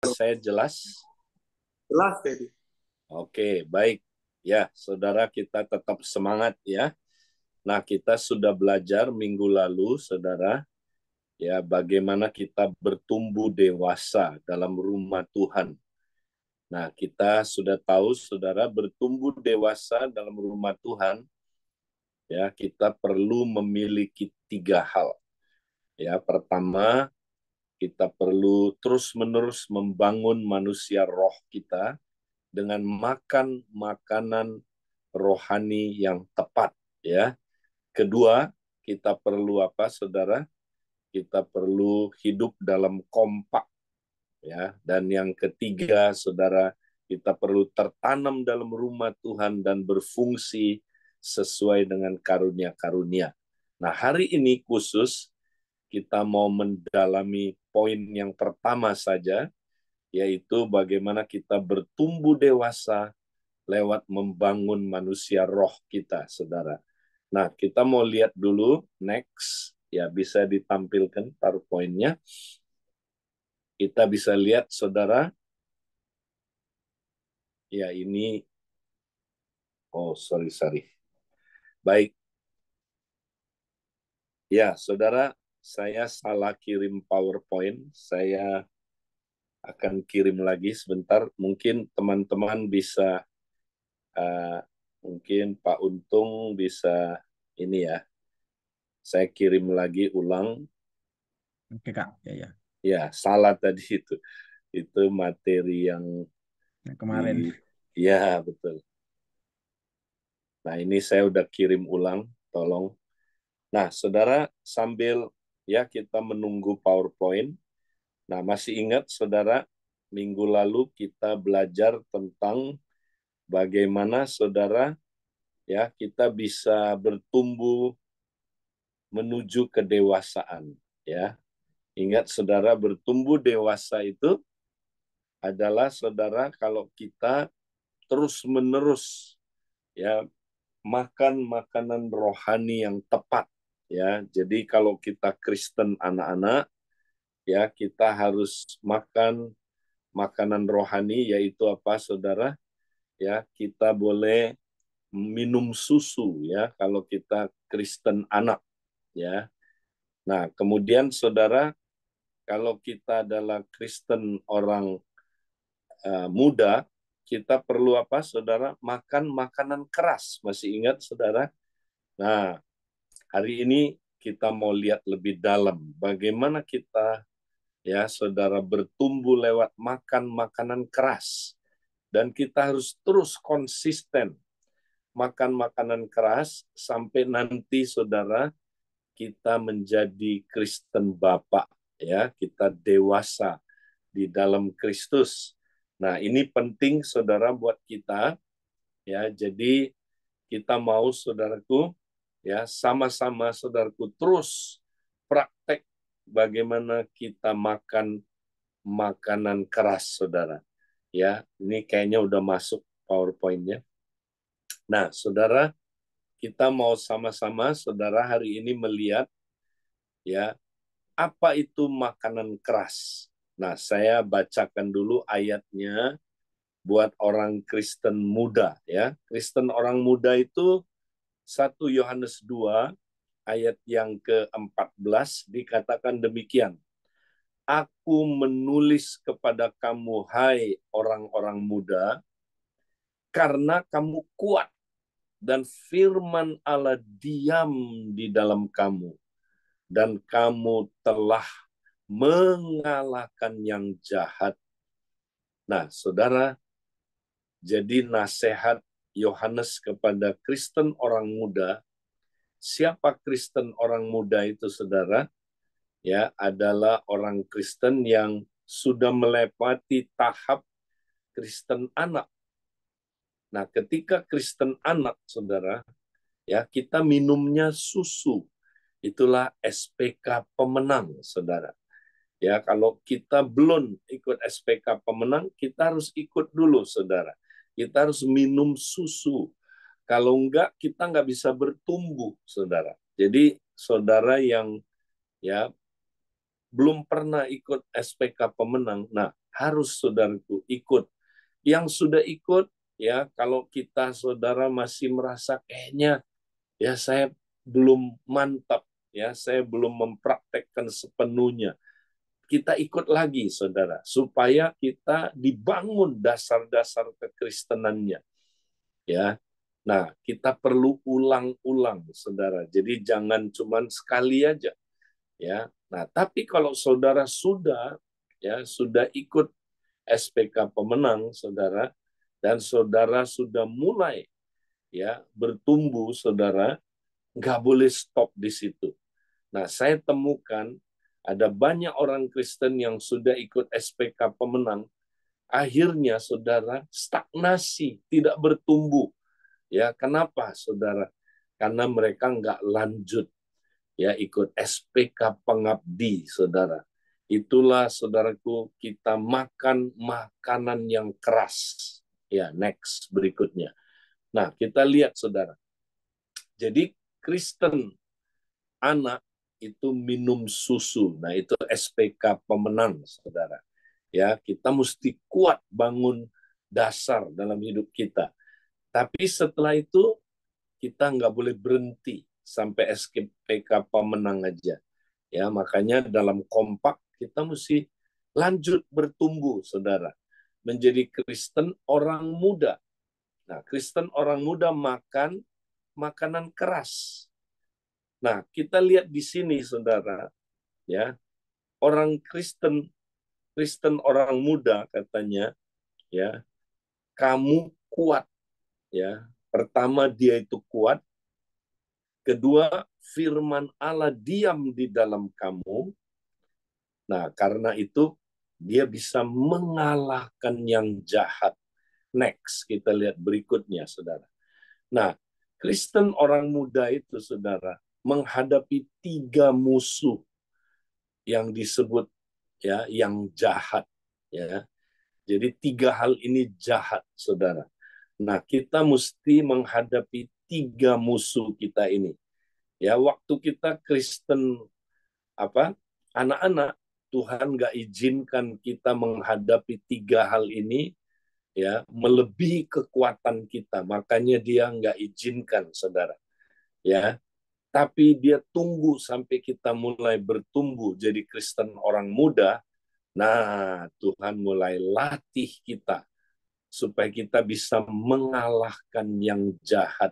Saya jelas? Jelas, Teddy. Oke, baik. Ya, saudara kita tetap semangat ya. Nah, kita sudah belajar minggu lalu, saudara, ya bagaimana kita bertumbuh dewasa dalam rumah Tuhan. Nah, kita sudah tahu, saudara, bertumbuh dewasa dalam rumah Tuhan, ya kita perlu memiliki 3 hal. Ya, pertama, kita perlu terus-menerus membangun manusia roh kita dengan makan makanan rohani yang tepat, ya. Kedua, kita perlu apa, saudara? Kita perlu hidup dalam kompak, ya. Dan yang ketiga, saudara, kita perlu tertanam dalam rumah Tuhan dan berfungsi sesuai dengan karunia-karunia. Nah, hari ini khusus kita mau mendalami poin yang pertama saja, yaitu bagaimana kita bertumbuh dewasa lewat membangun manusia roh kita, saudara. Nah, kita mau lihat dulu, next, ya bisa ditampilkan PowerPoint-nya. Kita bisa lihat, saudara, ya ini, oh sorry. Baik, ya saudara, saya salah kirim PowerPoint, saya akan kirim lagi sebentar, mungkin teman-teman bisa, uh, mungkin Pak Untung bisa, ini ya, saya kirim lagi ulang. Oke Kak, ya. Ya, salah tadi itu. Itu materi yang Yang kemarin. Ya, betul. Nah, ini saya udah kirim ulang, tolong. Nah, saudara, sambil ya kita menunggu PowerPoint. Nah, masih ingat, saudara, minggu lalu kita belajar tentang bagaimana, saudara, ya kita bisa bertumbuh menuju kedewasaan, ya. Ingat, saudara, bertumbuh dewasa itu adalah, saudara, kalau kita terus-menerus ya makan makanan rohani yang tepat, ya. Jadi kalau kita Kristen anak-anak, ya kita harus makan makanan rohani, yaitu apa, saudara? Ya, kita boleh minum susu, ya kalau kita Kristen anak, ya. Nah, kemudian saudara, kalau kita adalah Kristen orang muda, kita perlu apa, saudara? Makan makanan keras. Masih ingat, saudara? Nah, hari ini kita mau lihat lebih dalam bagaimana kita, ya saudara, bertumbuh lewat makan makanan keras. Dan kita harus terus konsisten makan makanan keras sampai nanti, saudara, kita menjadi Kristen Bapak, ya, kita dewasa di dalam Kristus. Nah, ini penting, saudara, buat kita, ya. Jadi kita mau, saudaraku, ya sama-sama, saudaraku, terus praktek bagaimana kita makan makanan keras, saudara. Ya, ini kayaknya udah masuk PowerPoint-nya. Nah, saudara, kita mau sama-sama, saudara, hari ini melihat, ya, apa itu makanan keras. Nah, saya bacakan dulu ayatnya buat orang Kristen muda, ya. Kristen orang muda itu 1 Yohanes 2 ayat yang ke-14 dikatakan demikian. Aku menulis kepada kamu, hai orang-orang muda, karena kamu kuat dan firman Allah diam di dalam kamu, dan kamu telah mengalahkan yang jahat. Nah, saudara, jadi nasihat Yohanes kepada Kristen orang muda. Siapa Kristen orang muda itu, saudara? Ya, adalah orang Kristen yang sudah melewati tahap Kristen anak. Nah, ketika Kristen anak, saudara, ya kita minumnya susu. Itulah SPK pemenang, saudara. Ya, kalau kita belum ikut SPK pemenang, kita harus ikut dulu, saudara. Kita harus minum susu. Kalau enggak, kita enggak bisa bertumbuh, saudara. Jadi, saudara yang ya belum pernah ikut SPK pemenang, nah harus saudaraku ikut. Yang sudah ikut, ya kalau kita saudara masih merasa kayaknya ya saya belum mantap, ya saya belum mempraktekkan sepenuhnya. Kita ikut lagi saudara, supaya kita dibangun dasar-dasar kekristenannya. Ya, nah kita perlu ulang-ulang saudara. Jadi jangan cuman sekali aja. Ya, nah tapi kalau saudara sudah ikut SPK pemenang saudara, dan saudara sudah mulai ya bertumbuh saudara, nggak boleh stop di situ. Nah, saya temukan ada banyak orang Kristen yang sudah ikut SPK pemenang, akhirnya saudara stagnasi, tidak bertumbuh. Ya, kenapa saudara? Karena mereka nggak lanjut ya ikut SPK pengabdi saudara. Itulah saudaraku, kita makan makanan yang keras. Ya, next berikutnya. Nah, kita lihat saudara. Jadi Kristen anak itu minum susu. Nah, itu SPK pemenang, saudara. Ya, kita mesti kuat bangun dasar dalam hidup kita. Tapi setelah itu kita nggak boleh berhenti sampai SPK pemenang aja. Ya, makanya dalam kompak kita mesti lanjut bertumbuh, saudara. Menjadi Kristen orang muda. Nah, Kristen orang muda makan makanan keras. Nah, kita lihat di sini, saudara, ya, orang Kristen, Kristen orang muda katanya, ya, kamu kuat, ya. Pertama dia itu kuat, kedua firman Allah diam di dalam kamu. Nah, karena itu dia bisa mengalahkan yang jahat. Next, kita lihat berikutnya, saudara. Nah, Kristen orang muda itu, saudara, menghadapi 3 musuh yang disebut ya yang jahat, ya. Jadi 3 hal ini jahat, saudara. Nah, kita mesti menghadapi 3 musuh kita ini. Ya, waktu kita Kristen anak-anak, Tuhan nggak izinkan kita menghadapi 3 hal ini ya melebihi kekuatan kita. Makanya dia nggak izinkan, saudara. Ya, tapi dia tunggu sampai kita mulai bertumbuh jadi Kristen orang muda. Nah, Tuhan mulai latih kita supaya kita bisa mengalahkan yang jahat.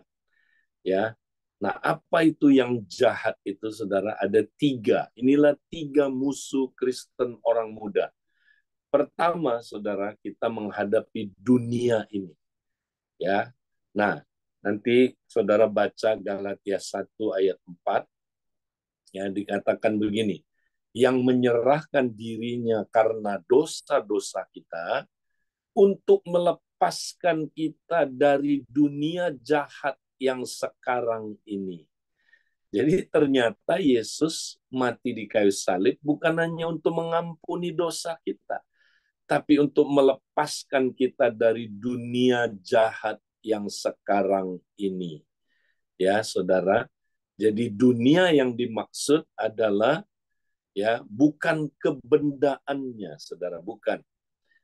Ya, nah apa itu yang jahat itu, saudara? Ada 3. Inilah 3 musuh Kristen orang muda. Pertama, saudara, kita menghadapi dunia ini. Ya, nah nanti saudara baca Galatia 1 ayat 4, yang dikatakan begini, yang menyerahkan dirinya karena dosa-dosa kita untuk melepaskan kita dari dunia jahat yang sekarang ini. Jadi ternyata Yesus mati di kayu salib bukan hanya untuk mengampuni dosa kita, tapi untuk melepaskan kita dari dunia jahat yang sekarang ini. Ya, saudara. Jadi dunia yang dimaksud adalah ya bukan kebendaannya, saudara, bukan.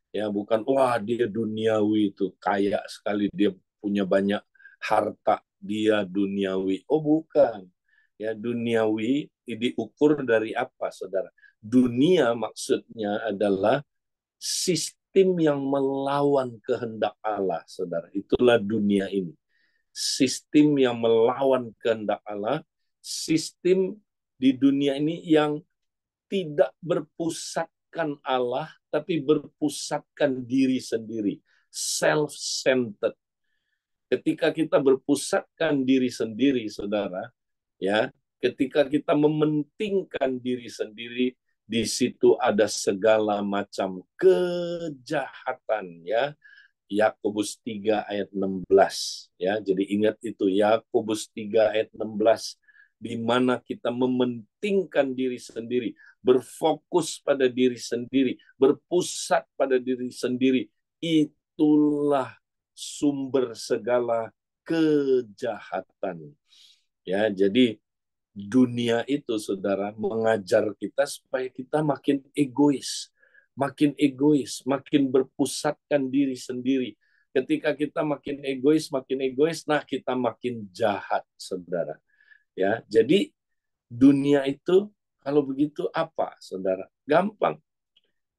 Ya, bukan wah dia duniawi itu kaya sekali, dia punya banyak harta, dia duniawi. Oh, bukan. Ya, duniawi diukur dari apa, saudara? Dunia maksudnya adalah sistem yang melawan kehendak Allah, saudara. Itulah dunia ini. Sistem yang melawan kehendak Allah, sistem di dunia ini yang tidak berpusatkan Allah, tapi berpusatkan diri sendiri. Self-centered. Ketika kita berpusatkan diri sendiri, saudara, ya, ketika kita mementingkan diri sendiri, di situ ada segala macam kejahatan, ya. Yakobus 3 ayat 16, ya. Jadi ingat itu, Yakobus 3 ayat 16, di mana kita mementingkan diri sendiri, berfokus pada diri sendiri, berpusat pada diri sendiri, itulah sumber segala kejahatan. Ya, jadi dunia itu, saudara, mengajar kita supaya kita makin egois, makin egois, makin berpusatkan diri sendiri. Ketika kita makin egois, nah kita makin jahat, saudara. Ya, jadi dunia itu kalau begitu apa, saudara? Gampang.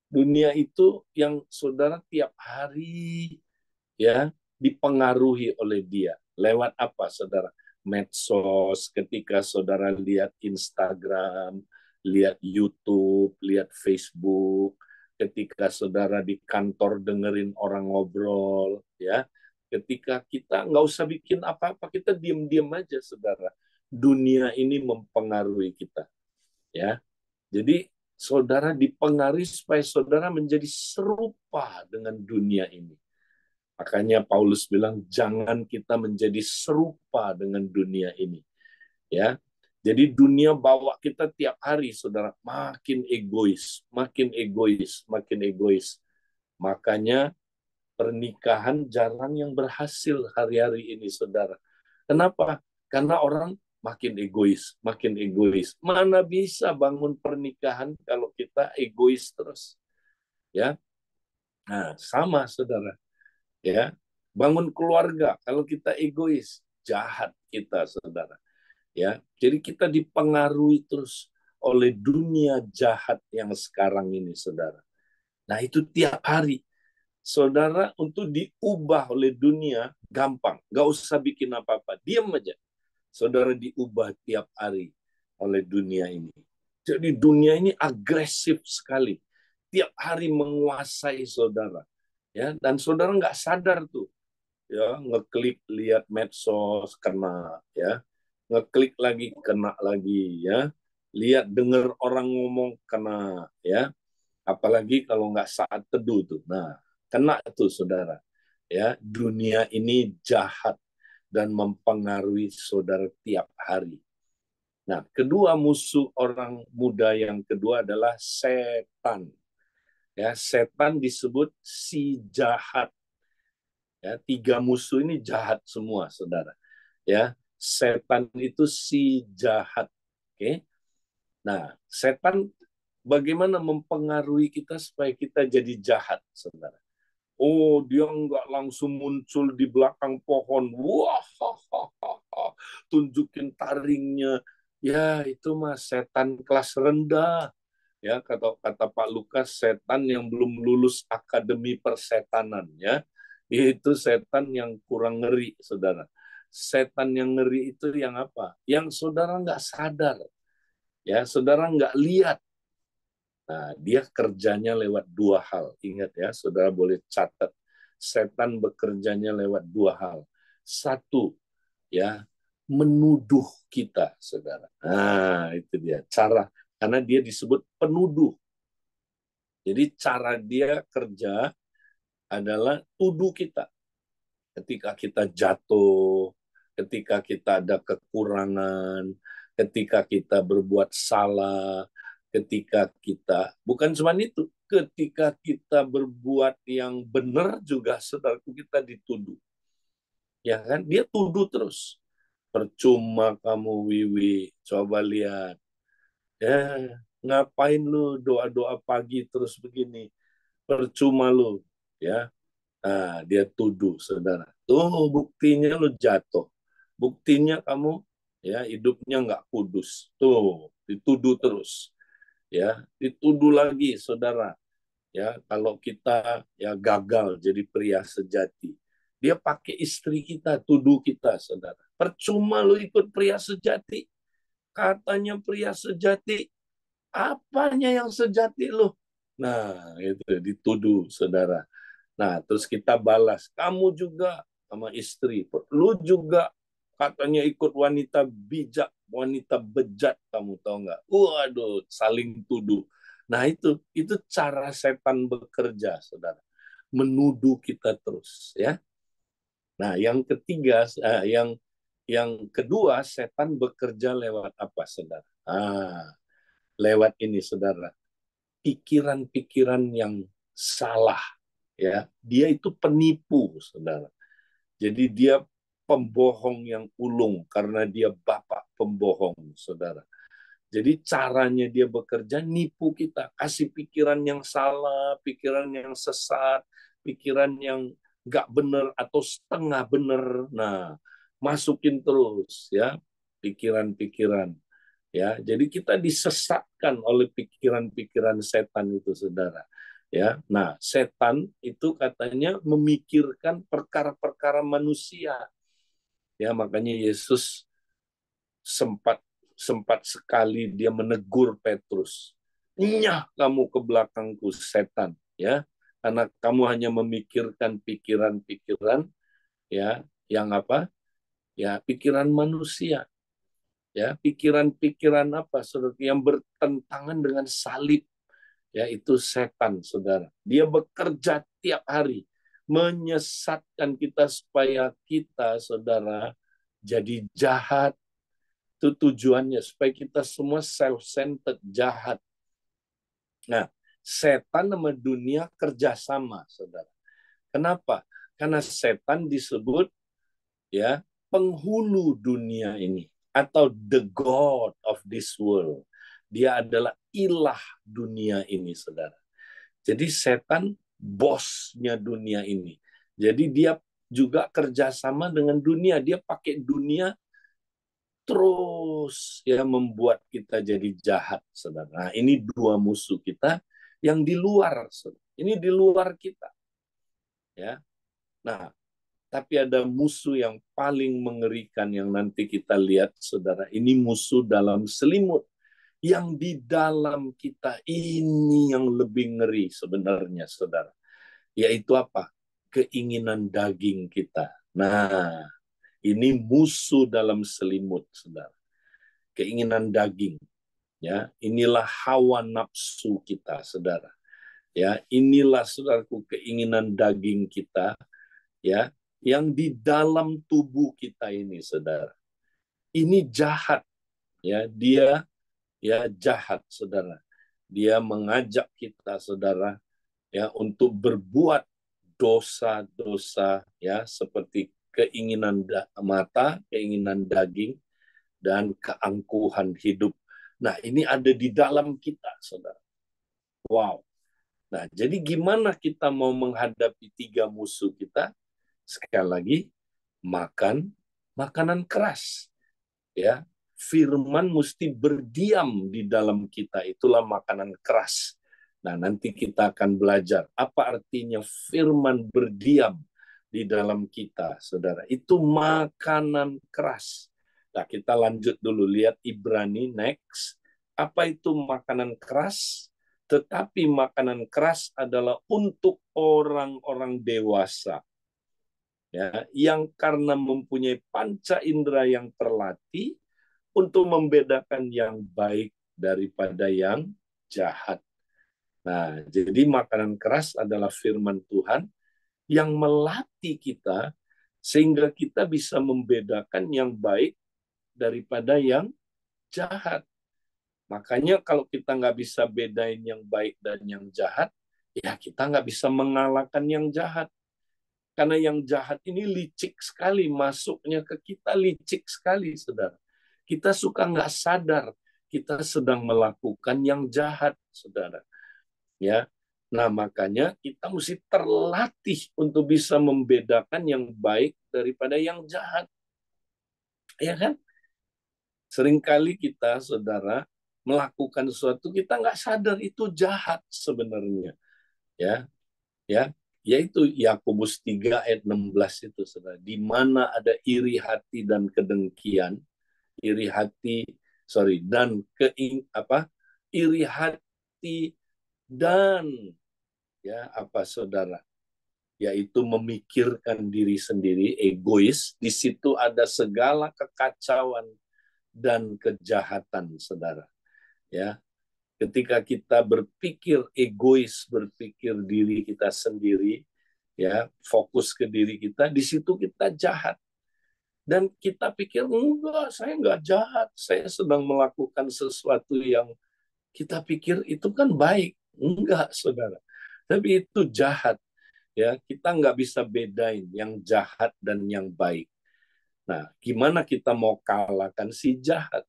Dunia itu yang saudara tiap hari ya dipengaruhi oleh dia. Lewat apa, saudara? Medsos, ketika saudara lihat Instagram, lihat YouTube, lihat Facebook, ketika saudara di kantor dengerin orang ngobrol, ya. Ketika kita nggak usah bikin apa-apa, kita diam-diam aja, saudara. Dunia ini mempengaruhi kita, ya. Jadi saudara dipengaruhi supaya saudara menjadi serupa dengan dunia ini. Makanya Paulus bilang jangan kita menjadi serupa dengan dunia ini. Ya. Jadi dunia bawa kita tiap hari, saudara, makin egois, makin egois, makin egois. Makanya pernikahan jarang yang berhasil hari-hari ini, saudara. Kenapa? Karena orang makin egois, makin egois. Mana bisa bangun pernikahan kalau kita egois terus? Ya. Nah, sama, saudara. Ya, bangun keluarga kalau kita egois, jahat kita, saudara. Ya, jadi kita dipengaruhi terus oleh dunia jahat yang sekarang ini, saudara. Nah, itu tiap hari, saudara, untuk diubah oleh dunia gampang, nggak usah bikin apa-apa, diam aja, saudara, diubah tiap hari oleh dunia ini. Jadi dunia ini agresif sekali, tiap hari menguasai saudara, ya, dan saudara nggak sadar tuh, ya, ngeklik lihat medsos kena, ya, ngeklik lagi kena lagi, ya, lihat dengar orang ngomong kena, ya, apalagi kalau nggak saat teduh tuh, nah kena tuh, saudara, ya. Dunia ini jahat dan mempengaruhi saudara tiap hari. Nah, kedua musuh orang muda yang kedua adalah setan, ya. Setan disebut si jahat. Ya, tiga musuh ini jahat semua, saudara. Ya, setan itu si jahat. Oke. Nah, setan bagaimana mempengaruhi kita supaya kita jadi jahat, saudara? Oh, dia nggak langsung muncul di belakang pohon. Wah, tunjukin taringnya. Ya, itu mah setan kelas rendah. Ya, kata kata Pak Lukas, setan yang belum lulus akademi persetanan, ya. Itu setan yang kurang ngeri, saudara. Setan yang ngeri itu yang apa? Yang saudara nggak sadar, ya, saudara nggak lihat. Nah, dia kerjanya lewat dua hal. Ingat ya, saudara boleh catat. Setan bekerjanya lewat dua hal. Satu, ya, menuduh kita, saudara. Nah, itu dia cara. Karena dia disebut penuduh. Jadi cara dia kerja adalah tuduh kita. Ketika kita jatuh, ketika kita ada kekurangan, ketika kita berbuat salah, ketika kita, bukan cuma itu, ketika kita berbuat yang benar juga, saudaraku, kita dituduh. Ya kan? Dia tuduh terus. Percuma kamu, Wiwi, coba lihat. Ya, ngapain lu doa-doa pagi terus begini? Percuma lu, ya. Nah, dia tuduh, saudara. Tuh buktinya lu jatuh. Buktinya kamu, ya, hidupnya nggak kudus. Tuh, dituduh terus. Ya, dituduh lagi, saudara. Ya, kalau kita ya gagal jadi pria sejati. Dia pakai istri kita, tuduh kita, saudara. Percuma lu ikut pria sejati. Katanya pria sejati. Apanya yang sejati lu? Nah, itu dituduh, saudara. Nah, terus kita balas, kamu juga sama istri, lu juga katanya ikut wanita bijak, wanita bejat, kamu tahu nggak? Waduh, saling tuduh. Nah, itu cara setan bekerja, saudara, menuduh kita terus, ya. Nah, yang ketiga, yang kedua, setan bekerja lewat apa, saudara? Lewat ini, saudara, pikiran-pikiran yang salah, ya. Dia itu penipu, saudara. Jadi dia pembohong yang ulung karena dia bapak pembohong, saudara. Jadi caranya dia bekerja nipu kita, kasih pikiran yang salah, pikiran yang sesat, pikiran yang nggak benar atau setengah benar. Nah, masukin terus ya pikiran-pikiran ya. Jadi kita disesatkan oleh pikiran-pikiran setan itu, saudara. Ya, nah setan itu katanya memikirkan perkara-perkara manusia. Ya, makanya Yesus sempat sempat sekali dia menegur Petrus. Nyah kamu ke belakangku setan, ya. Karena kamu hanya memikirkan pikiran-pikiran ya, yang apa? Ya, pikiran manusia. Ya, pikiran-pikiran apa? Saudara, yang bertentangan dengan salib. Ya, itu setan, Saudara. Dia bekerja tiap hari menyesatkan kita supaya kita, Saudara, jadi jahat. Itu tujuannya supaya kita semua self-centered, jahat. Nah, setan sama dunia kerjasama, saudara. Kenapa? Karena setan disebut ya penghulu dunia ini atau the god of this world. Dia adalah ilah dunia ini, saudara. Jadi setan bosnya dunia ini. Jadi dia juga kerjasama dengan dunia. Dia pakai dunia terus ya membuat kita jadi jahat, saudara. Nah, ini dua musuh kita yang di luar, saudara. Ini di luar kita, ya. Nah, tapi ada musuh yang paling mengerikan yang nanti kita lihat, saudara. Ini musuh dalam selimut. Yang di dalam kita ini yang lebih ngeri sebenarnya, saudara. Yaitu apa? Keinginan daging kita. Nah, ini musuh dalam selimut, saudara. Keinginan daging. Ya, inilah hawa nafsu kita, saudara. Ya, inilah saudaraku keinginan daging kita, ya, yang di dalam tubuh kita ini, saudara. Ini jahat, ya, dia ya jahat, saudara. Dia mengajak kita, saudara, ya, untuk berbuat dosa-dosa, ya, seperti keinginan mata, keinginan daging, dan keangkuhan hidup. Nah, ini ada di dalam kita, saudara. Wow. Nah, jadi gimana kita mau menghadapi tiga musuh kita? Sekali lagi, makan makanan keras. Ya, firman mesti berdiam di dalam kita. Itulah makanan keras. Nah, nanti kita akan belajar apa artinya firman berdiam di dalam kita, saudara. Itu makanan keras. Nah, kita lanjut dulu, lihat Ibrani next. Apa itu makanan keras? Tetapi makanan keras adalah untuk orang-orang dewasa, ya, yang karena mempunyai panca indera yang terlatih untuk membedakan yang baik daripada yang jahat. Nah, jadi makanan keras adalah firman Tuhan yang melatih kita sehingga kita bisa membedakan yang baik daripada yang jahat. Makanya kalau kita nggak bisa bedain yang baik dan yang jahat, ya kita nggak bisa mengalahkan yang jahat. Karena yang jahat ini licik sekali, masuknya ke kita licik sekali, saudara. Kita suka nggak sadar kita sedang melakukan yang jahat, saudara. Ya, nah makanya kita mesti terlatih untuk bisa membedakan yang baik daripada yang jahat, ya kan? Seringkali kita, saudara, melakukan sesuatu kita nggak sadar itu jahat sebenarnya, ya, ya, yaitu Yakobus 3 ayat 16 itu, saudara, di mana ada iri hati dan kedengkian, iri hati, sorry, dan iri hati dan ya apa, saudara, yaitu memikirkan diri sendiri, egois, di situ ada segala kekacauan dan kejahatan, saudara. Ya, ketika kita berpikir egois, berpikir diri kita sendiri, ya, fokus ke diri kita, di situ kita jahat. Dan kita pikir, enggak, saya enggak jahat, saya sedang melakukan sesuatu yang kita pikir itu kan baik. Enggak, saudara. Tapi itu jahat. Ya, kita nggak bisa bedain yang jahat dan yang baik. Nah, gimana kita mau kalahkan si jahat?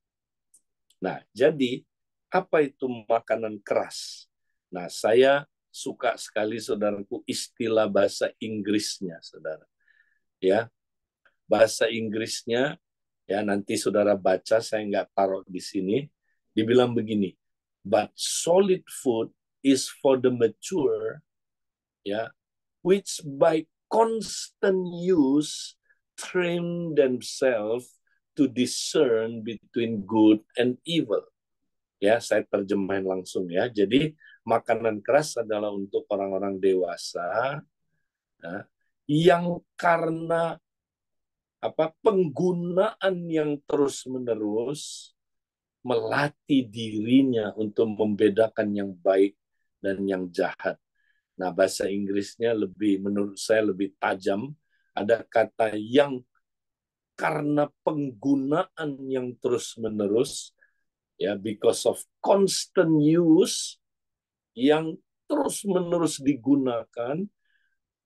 Nah, jadi apa itu makanan keras? Nah, saya suka sekali saudaraku istilah bahasa Inggrisnya, saudara. Ya, bahasa Inggrisnya ya nanti saudara baca, saya nggak taruh di sini. Dibilang begini, but solid food is for the mature, ya, which by constant use train themselves to discern between good and evil. Ya, saya terjemahin langsung ya. Jadi makanan keras adalah untuk orang-orang dewasa, ya, yang karena penggunaan yang terus-menerus melatih dirinya untuk membedakan yang baik dan yang jahat. Nah, bahasa Inggrisnya menurut saya lebih tajam. Ada kata yang karena penggunaan yang terus-menerus, ya, because of constant use, yang terus-menerus digunakan,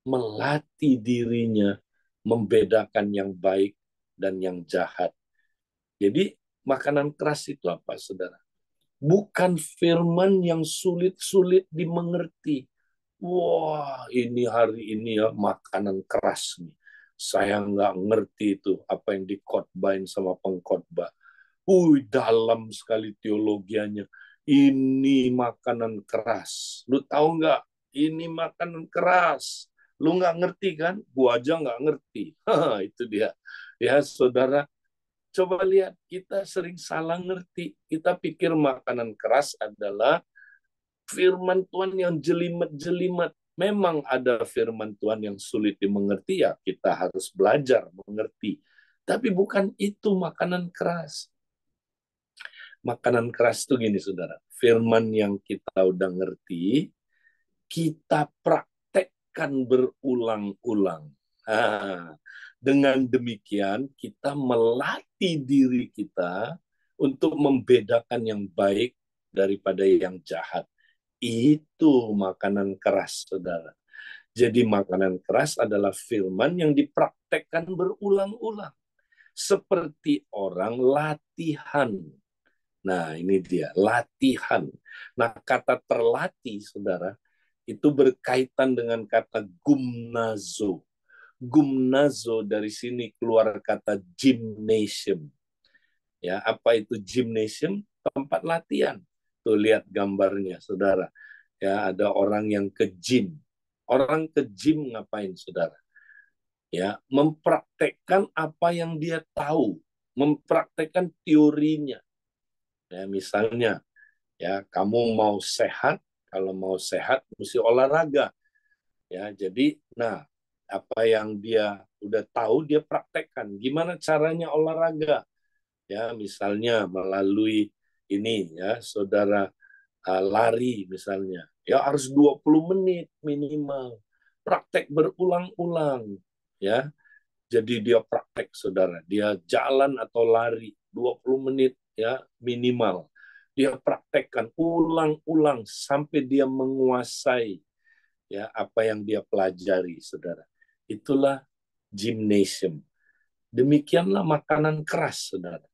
melatih dirinya membedakan yang baik dan yang jahat. Jadi, makanan keras itu apa, saudara? Bukan firman yang sulit-sulit dimengerti. Wah, ini hari ini ya makanan keras nih. Saya nggak ngerti itu apa yang dikhotbahin sama pengkhotbah. Dalam sekali teologianya. Ini makanan keras. Lu tahu nggak? Ini makanan keras. Lu nggak ngerti kan? Gua aja nggak ngerti. Itu dia. Ya, saudara, coba lihat, kita sering salah ngerti. Kita pikir makanan keras adalah firman Tuhan yang jelimet-jelimet. Memang ada firman Tuhan yang sulit dimengerti, ya kita harus belajar mengerti. Tapi bukan itu makanan keras. Makanan keras itu gini, saudara. Firman yang kita udah ngerti, kita praktekkan berulang-ulang. Dengan demikian, kita melatih diri kita untuk membedakan yang baik daripada yang jahat. Itu makanan keras, saudara. Jadi makanan keras adalah firman yang dipraktekkan berulang-ulang. Seperti orang latihan. Nah, ini dia, latihan. Nah, kata terlatih, saudara, itu berkaitan dengan kata gumnazo. Gumnazo dari sini keluar kata gymnasium. Ya, apa itu gymnasium? Tempat latihan. Tuh lihat gambarnya, saudara. Ya, ada orang yang ke gym. Orang ke gym ngapain, saudara? Ya, mempraktekkan apa yang dia tahu, mempraktekkan teorinya. Ya, misalnya, ya kamu mau sehat, kalau mau sehat mesti olahraga. Ya, jadi, nah apa yang dia udah tahu dia praktekkan. Gimana caranya olahraga? Ya, misalnya melalui ini ya, saudara, lari misalnya. Ya harus 20 menit minimal. Praktek berulang-ulang, ya. Jadi dia praktek, saudara. Dia jalan atau lari 20 menit ya minimal. Dia praktekkan ulang-ulang sampai dia menguasai ya apa yang dia pelajari, saudara. Itulah gymnasium. Demikianlah makanan keras, saudara.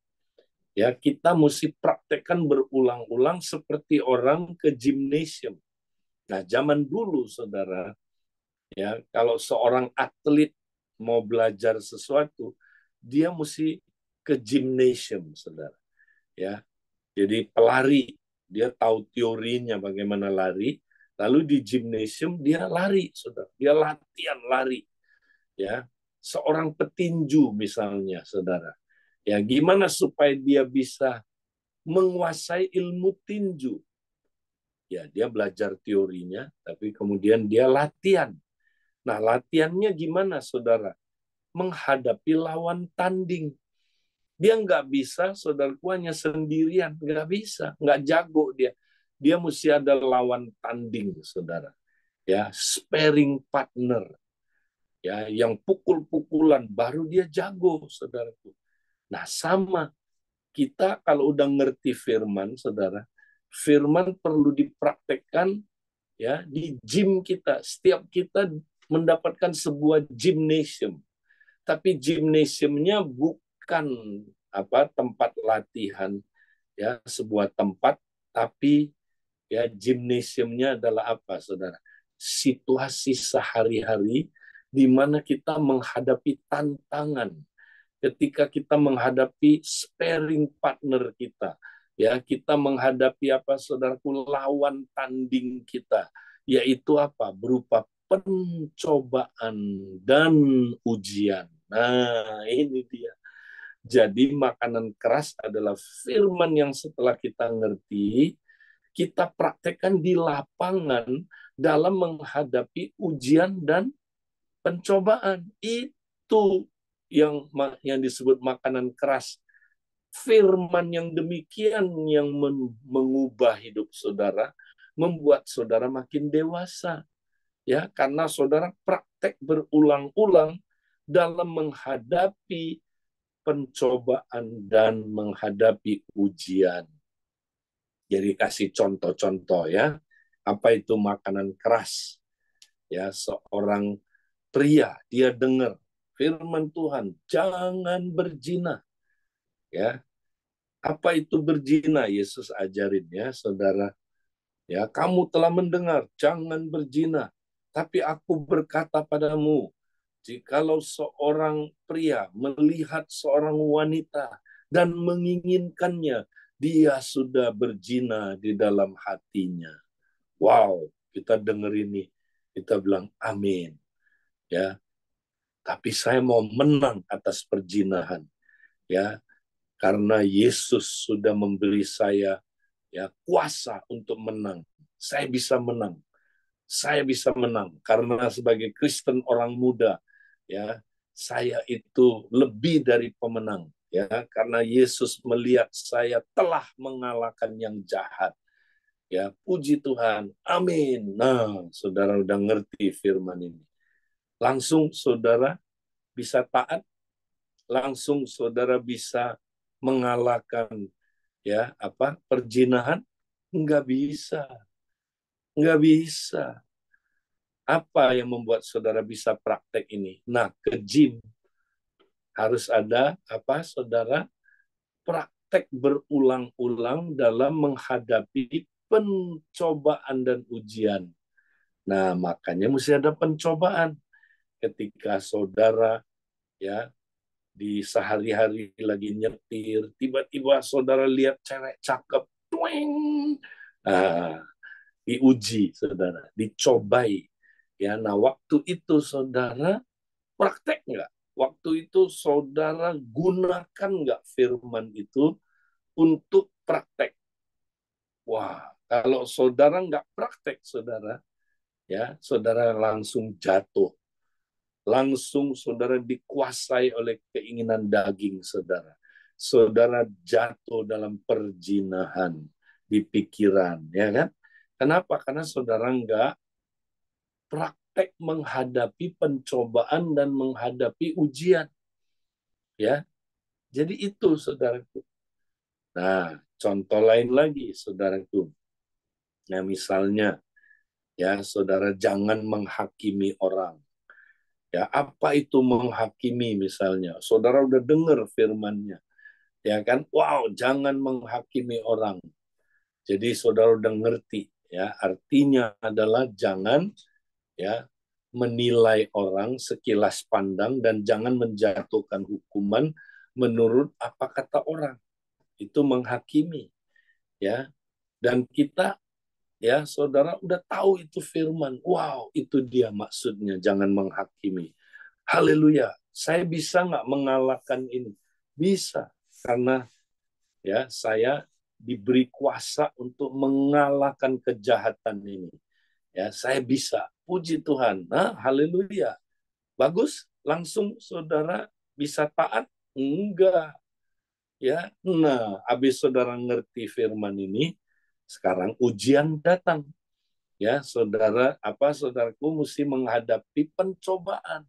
Ya, kita mesti praktekkan berulang-ulang seperti orang ke gymnasium. Nah, zaman dulu, saudara, ya kalau seorang atlet mau belajar sesuatu, dia mesti ke gymnasium, saudara. Ya, jadi pelari, dia tahu teorinya bagaimana lari, lalu di gymnasium dia lari, saudara. Dia latihan lari. Ya, seorang petinju misalnya, saudara. Ya, gimana supaya dia bisa menguasai ilmu tinju? Ya, dia belajar teorinya, tapi kemudian dia latihan. Nah, latihannya gimana, saudara? Menghadapi lawan tanding. Dia nggak bisa, saudaraku, hanya sendirian. Nggak bisa, nggak jago dia. Dia mesti ada lawan tanding, saudara. Ya, sparring partner. Ya, yang pukul-pukulan, baru dia jago, saudaraku. Nah, sama. Kita kalau udah ngerti firman, saudara, firman perlu dipraktekkan ya di gym kita. Setiap kita mendapatkan sebuah gymnasium. Tapi gymnasiumnya bukan tempat latihan ya sebuah tempat, tapi ya gimnasiumnya adalah apa, saudara? Situasi sehari-hari di mana kita menghadapi tantangan, ketika kita menghadapi sparring partner kita, ya kita menghadapi apa, saudaraku, lawan tanding kita, yaitu apa? Berupa pencobaan dan ujian. Nah, ini dia. Jadi makanan keras adalah firman yang setelah kita ngerti, kita praktekkan di lapangan dalam menghadapi ujian dan pencobaan. Itu yang disebut makanan keras. Firman yang demikian yang mengubah hidup saudara, membuat saudara makin dewasa. Ya, karena saudara praktek berulang-ulang dalam menghadapi pencobaan dan menghadapi ujian. Jadi kasih contoh-contoh ya. Apa itu makanan keras? Ya, seorang pria dia dengar firman Tuhan, jangan berzina. Ya. Apa itu berzina? Yesus ajarin ya, saudara. Ya, kamu telah mendengar, jangan berzina. Tapi aku berkata padamu, jikalau seorang pria melihat seorang wanita dan menginginkannya, dia sudah berzina di dalam hatinya. Wow, kita dengar ini, kita bilang amin. Ya, tapi saya mau menang atas perzinahan. Ya, karena Yesus sudah memberi saya ya kuasa untuk menang. Saya bisa menang. Saya bisa menang karena sebagai Kristen orang muda ya, saya itu lebih dari pemenang ya, karena Yesus melihat saya telah mengalahkan yang jahat. Ya, puji Tuhan. Amin. Nah, saudara udah ngerti firman ini. Langsung saudara bisa taat, langsung saudara bisa mengalahkan ya apa perzinahan. Enggak bisa. Enggak bisa. Apa yang membuat saudara bisa praktek ini? Nah, ke gym harus ada apa, saudara? Praktek berulang-ulang dalam menghadapi pencobaan dan ujian. Nah, makanya mesti ada pencobaan. Ketika saudara ya di sehari-hari lagi nyetir, tiba-tiba saudara lihat cewek cakep, tueng. Nah, diuji saudara, dicobai. Ya, nah waktu itu saudara praktek nggak? Waktu itu saudara gunakan nggak firman itu untuk praktek? Wah, kalau saudara nggak praktek, saudara, ya, saudara langsung jatuh. Langsung saudara dikuasai oleh keinginan daging saudara. Saudara jatuh dalam perzinahan di pikiran, ya kan? Kenapa? Karena saudara nggak praktek menghadapi pencobaan dan menghadapi ujian. Ya, jadi itu saudaraku. Nah, contoh lain lagi saudaraku. Nah, misalnya ya, saudara jangan menghakimi orang. Ya, apa itu menghakimi misalnya? Saudara udah dengar firman-Nya. Ya kan? Wow, jangan menghakimi orang. Jadi saudara udah ngerti ya, artinya adalah jangan ya menilai orang sekilas pandang dan jangan menjatuhkan hukuman menurut apa kata orang. Itu menghakimi ya. Dan kita ya, saudara udah tahu itu firman. Wow, itu dia maksudnya, jangan menghakimi. Haleluya. Saya bisa nggak mengalahkan ini? Bisa, karena ya saya diberi kuasa untuk mengalahkan kejahatan ini. Ya, saya bisa. Puji Tuhan. Nah, haleluya. Bagus. Langsung saudara bisa taat? Enggak. Ya. Nah, habis saudara ngerti firman ini, sekarang ujian datang. Ya, saudara, saudaraku mesti menghadapi pencobaan.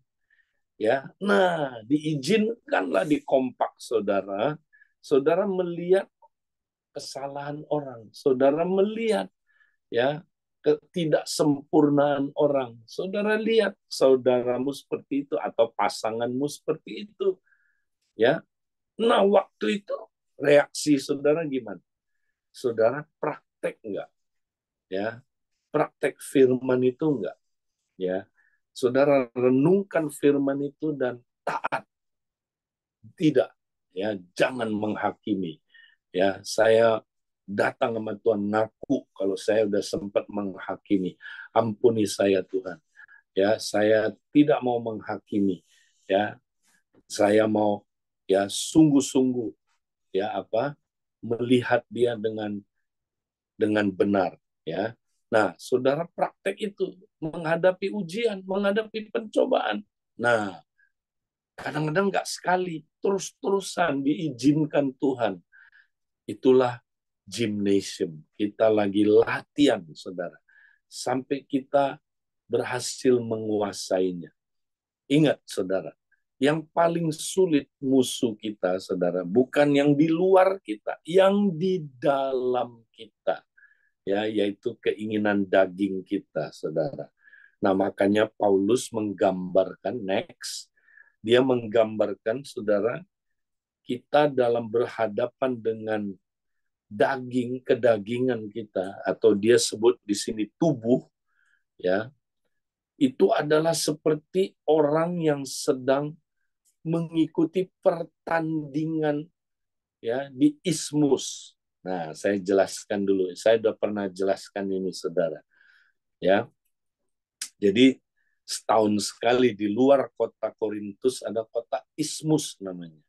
Ya. Nah, diizinkanlah di kompak saudara. Saudara melihat kesalahan orang. Saudara melihat ya ketidaksempurnaan orang. Saudara lihat saudaramu seperti itu atau pasanganmu seperti itu. Ya. Nah, waktu itu reaksi saudara gimana? saudara praktek enggak? Ya, praktek firman itu enggak? Ya, saudara renungkan firman itu dan taat. Tidak, ya, jangan menghakimi. Ya, saya datang sama Tuhan, ngaku kalau saya udah sempat menghakimi. Ampuni saya Tuhan. Ya, saya tidak mau menghakimi. Ya, saya mau ya sungguh-sungguh ya melihat dia dengan benar, ya. Nah, saudara praktek itu menghadapi ujian, menghadapi pencobaan. Nah, kadang-kadang nggak sekali, terus-terusan diizinkan Tuhan. Itulah gymnasium. Kita lagi latihan, saudara. Sampai kita berhasil menguasainya. Ingat, saudara, yang paling sulit musuh kita, saudara, bukan yang di luar kita, yang di dalam kita, ya, yaitu keinginan daging kita, saudara. Nah, makanya Paulus menggambarkan, dia menggambarkan, saudara, kita dalam berhadapan dengan daging, kedagingan kita, atau dia sebut di sini tubuh, ya, itu adalah seperti orang yang sedang mengikuti pertandingan ya di ismus. Nah, saya jelaskan dulu. Saya sudah pernah jelaskan ini, saudara. Ya, jadi setahun sekali di luar kota Korintus ada kota ismus namanya.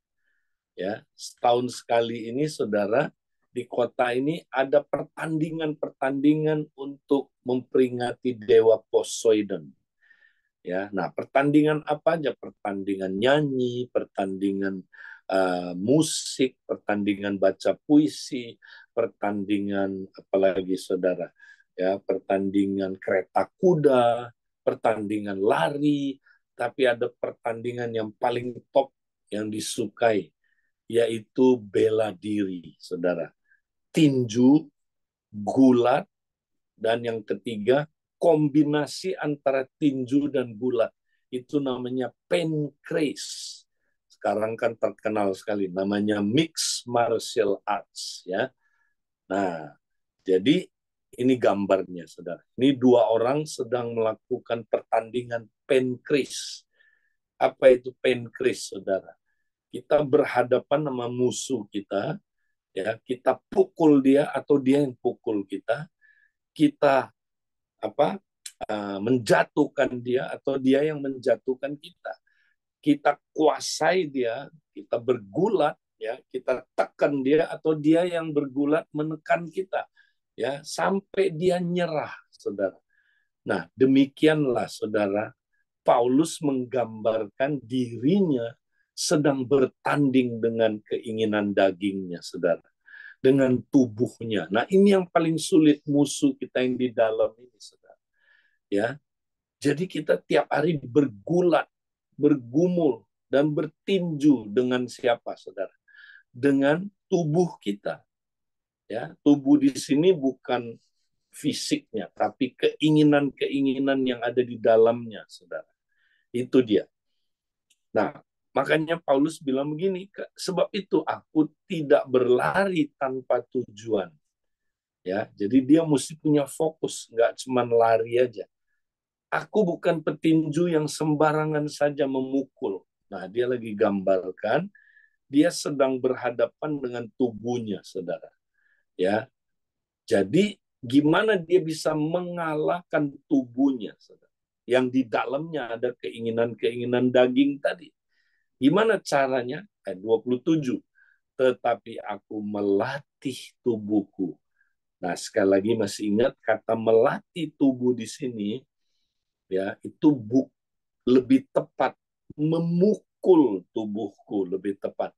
Ya, setahun sekali ini, saudara, di kota ini ada pertandingan-pertandingan untuk memperingati dewa Poseidon. Ya, nah pertandingan apa aja? Pertandingan nyanyi, pertandingan musik, pertandingan baca puisi, pertandingan apalagi saudara, ya pertandingan kereta kuda, pertandingan lari, tapi ada pertandingan yang paling top yang disukai, yaitu bela diri, saudara. Tinju, gulat, dan yang ketiga, kombinasi antara tinju dan gulat. Itu namanya pancrase. Sekarang kan terkenal sekali, namanya mixed martial arts. Ya. Nah, jadi ini gambarnya, saudara. Ini dua orang sedang melakukan pertandingan pancrase. Apa itu pancrase, saudara? Kita berhadapan sama musuh kita, ya, kita pukul dia atau dia yang pukul kita menjatuhkan dia atau dia yang menjatuhkan kita. Kita kuasai dia, kita bergulat, ya, kita tekan dia atau dia yang bergulat menekan kita, ya, sampai dia nyerah, saudara. Nah, demikianlah, saudara, Paulus menggambarkan dirinya sedang bertanding dengan keinginan dagingnya, saudara, dengan tubuhnya. Nah, ini yang paling sulit musuh kita yang di dalam ini, saudara. Ya, jadi kita tiap hari bergulat, bergumul, dan bertinju dengan siapa, saudara? Dengan tubuh kita. Ya, tubuh di sini bukan fisiknya, tapi keinginan-keinginan yang ada di dalamnya, saudara. Itu dia. Nah, makanya Paulus bilang begini, sebab itu aku tidak berlari tanpa tujuan. Ya, jadi dia mesti punya fokus, nggak cuma lari aja. Aku bukan petinju yang sembarangan saja memukul. Nah, dia lagi gambarkan, dia sedang berhadapan dengan tubuhnya, saudara. Ya, jadi gimana dia bisa mengalahkan tubuhnya, saudara? Yang di dalamnya ada keinginan-keinginan daging tadi. Gimana caranya? Ayat 27. Tetapi aku melatih tubuhku. Nah, sekali lagi masih ingat kata melatih tubuh di sini, ya, itu lebih tepat memukul tubuhku, lebih tepat,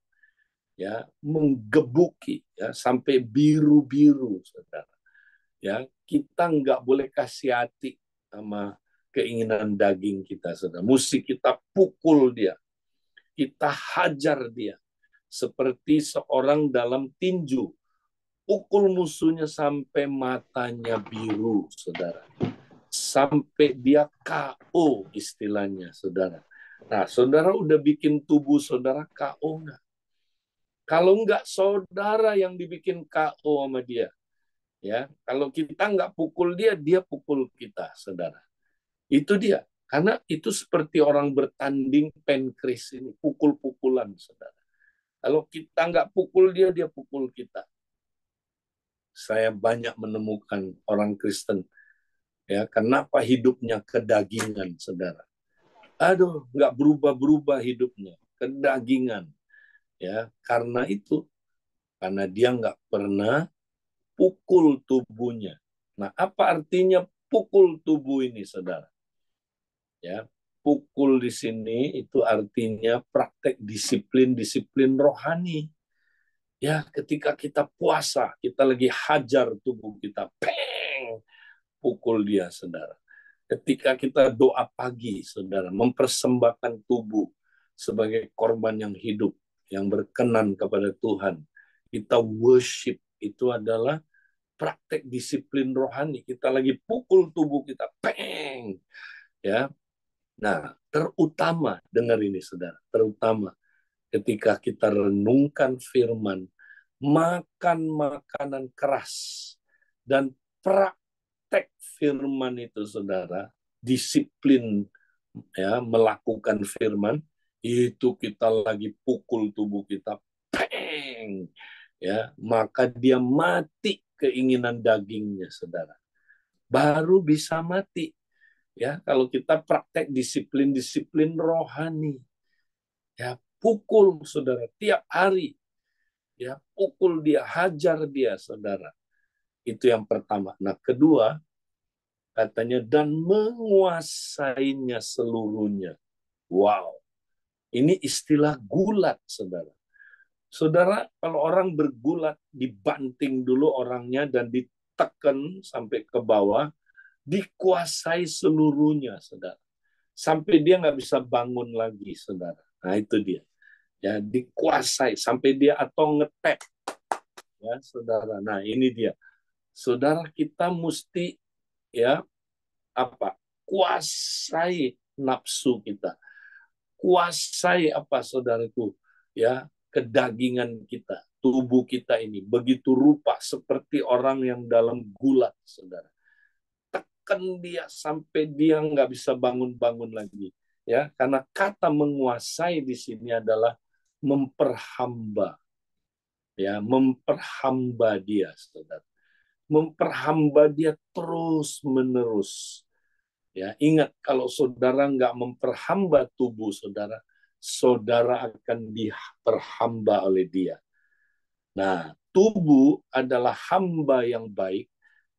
ya, menggebuki, ya, sampai biru-biru, saudara. Ya, kita nggak boleh kasih hati sama keinginan daging kita, saudara. Mesti kita pukul dia, kita hajar dia seperti seorang dalam tinju, pukul musuhnya sampai matanya biru, saudara, sampai dia KO istilahnya, saudara. Nah, saudara udah bikin tubuh saudara KO nggak? Kalau enggak, saudara yang dibikin KO sama dia. Ya, kalau kita nggak pukul dia, dia pukul kita, saudara. Itu dia. Karena itu seperti orang bertanding penkris ini, pukul-pukulan, saudara. Kalau kita nggak pukul dia, dia pukul kita. Saya banyak menemukan orang Kristen, ya, kenapa hidupnya kedagingan, saudara. Aduh, nggak berubah-berubah hidupnya, kedagingan. Ya, karena itu, karena dia nggak pernah pukul tubuhnya. Nah, apa artinya pukul tubuh ini, saudara? Ya, pukul di sini itu artinya praktek disiplin-disiplin rohani. Ya, ketika kita puasa, kita lagi hajar tubuh kita, peng, pukul dia, saudara. Ketika kita doa pagi, saudara, mempersembahkan tubuh sebagai korban yang hidup, yang berkenan kepada Tuhan. Kita worship, itu adalah praktek disiplin rohani. Kita lagi pukul tubuh kita, peng. Ya, nah, terutama, dengar ini, saudara, terutama ketika kita renungkan firman, makan makanan keras, dan praktek firman itu, saudara, disiplin, ya, melakukan firman, itu kita lagi pukul tubuh kita, peng, ya, maka dia mati keinginan dagingnya, saudara. Baru bisa mati. Ya, kalau kita praktek disiplin-disiplin rohani, ya, pukul, saudara, tiap hari, ya, pukul dia, hajar dia, saudara. Itu yang pertama. Nah, kedua, katanya, dan menguasainya seluruhnya. Wow, ini istilah gulat, saudara. Saudara, kalau orang bergulat, dibanting dulu orangnya dan ditekan sampai ke bawah, dikuasai seluruhnya, saudara. Sampai dia nggak bisa bangun lagi, saudara. Nah, itu dia. Ya, dikuasai sampai dia atau ngetep, ya, saudara. Nah, ini dia. Saudara, kita mesti, ya, apa? Kuasai nafsu kita. Kuasai apa, saudaraku? Ya, kedagingan kita, tubuh kita ini begitu rupa seperti orang yang dalam gulat, saudara. Tekan dia sampai dia nggak bisa bangun-bangun lagi, ya, karena kata menguasai di sini adalah memperhamba, ya, memperhamba dia, saudara, memperhamba dia terus menerus. Ya, ingat, kalau saudara nggak memperhamba tubuh saudara, saudara akan diperhamba oleh dia. Nah, tubuh adalah hamba yang baik,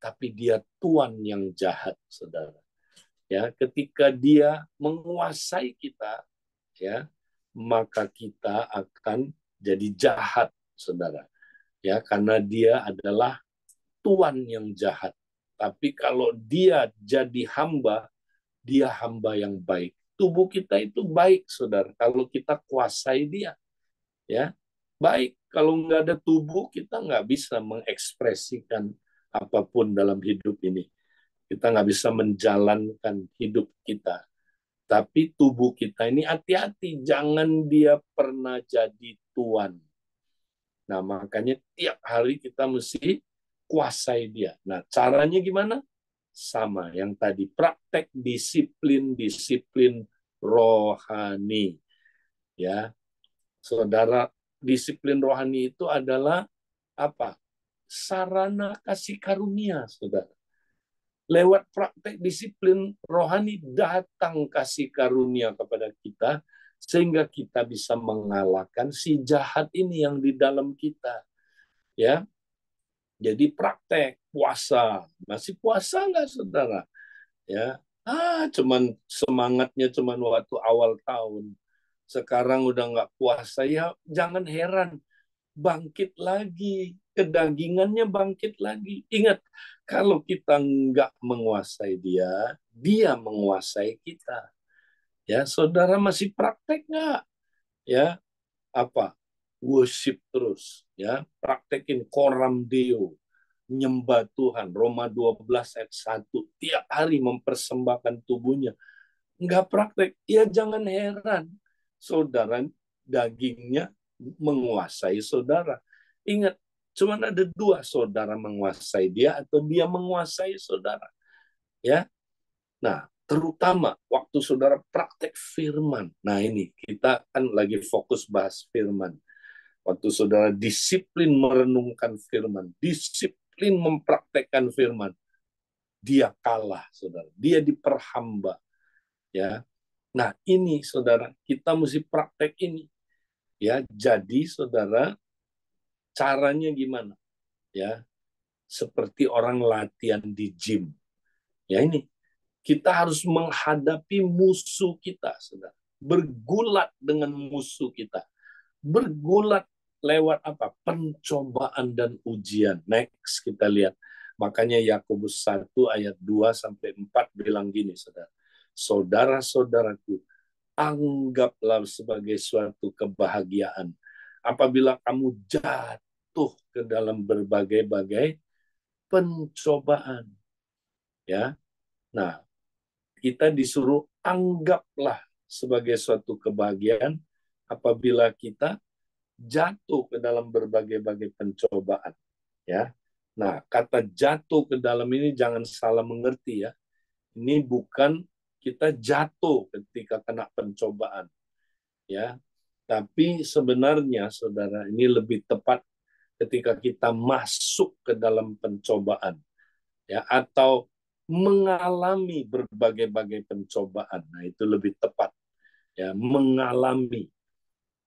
tapi dia tuan yang jahat, saudara. Ya, ketika dia menguasai kita, ya, maka kita akan jadi jahat, saudara. Ya, karena dia adalah tuan yang jahat. Tapi kalau dia jadi hamba, dia hamba yang baik. Tubuh kita itu baik, saudara. Kalau kita kuasai dia, ya, baik. Kalau nggak ada tubuh, kita nggak bisa mengekspresikan apapun dalam hidup ini. Kita nggak bisa menjalankan hidup kita. Tapi tubuh kita ini hati-hati, jangan dia pernah jadi tuan. Nah, makanya tiap hari kita mesti kuasai dia. Nah, caranya gimana? Sama yang tadi, praktek disiplin-disiplin rohani. Ya, saudara, disiplin rohani itu adalah apa? Sarana kasih karunia, saudara. Lewat praktek disiplin rohani datang kasih karunia kepada kita, sehingga kita bisa mengalahkan si jahat ini yang di dalam kita. Ya, jadi praktek puasa. Masih puasa nggak, saudara? Ya, cuman semangatnya cuman waktu awal tahun. Sekarang udah nggak puasa, ya jangan heran, bangkit lagi, kedagingannya bangkit lagi. Ingat, kalau kita nggak menguasai dia, dia menguasai kita. Ya, saudara masih praktek nggak? Ya, apa? Worship terus, ya, praktekin coram Deo, nyembah Tuhan, Roma 12 ayat 1, tiap hari mempersembahkan tubuhnya. Nggak praktek, ya jangan heran, saudara, dagingnya menguasai saudara. Ingat, cuma ada dua, saudara menguasai dia atau dia menguasai saudara. Ya, nah terutama waktu saudara praktek firman. Nah ini kita kan lagi fokus bahas firman. Waktu saudara disiplin merenungkan firman, disiplin mempraktekkan firman, dia kalah, saudara. Dia diperhamba. Ya, nah ini saudara, kita mesti praktek ini. Ya, jadi saudara, caranya gimana? Ya, seperti orang latihan di gym. Ya ini, kita harus menghadapi musuh kita, saudara. Bergulat dengan musuh kita. Bergulat lewat apa? Pencobaan dan ujian. Next kita lihat. Makanya Yakobus 1 ayat 2 sampai 4 bilang gini, saudara. Saudara-saudaraku, anggaplah sebagai suatu kebahagiaan apabila kamu jatuh ke dalam berbagai-bagai pencobaan. Ya. Nah, kita disuruh anggaplah sebagai suatu kebahagiaan apabila kita jatuh ke dalam berbagai-bagai pencobaan. Ya. Nah, kata jatuh ke dalam ini jangan salah mengerti ya. Ini bukan kita jatuh ketika kena pencobaan. Ya. Tapi sebenarnya saudara, ini lebih tepat ketika kita masuk ke dalam pencobaan. Ya, atau mengalami berbagai-bagai pencobaan. Nah, itu lebih tepat. Ya, mengalami.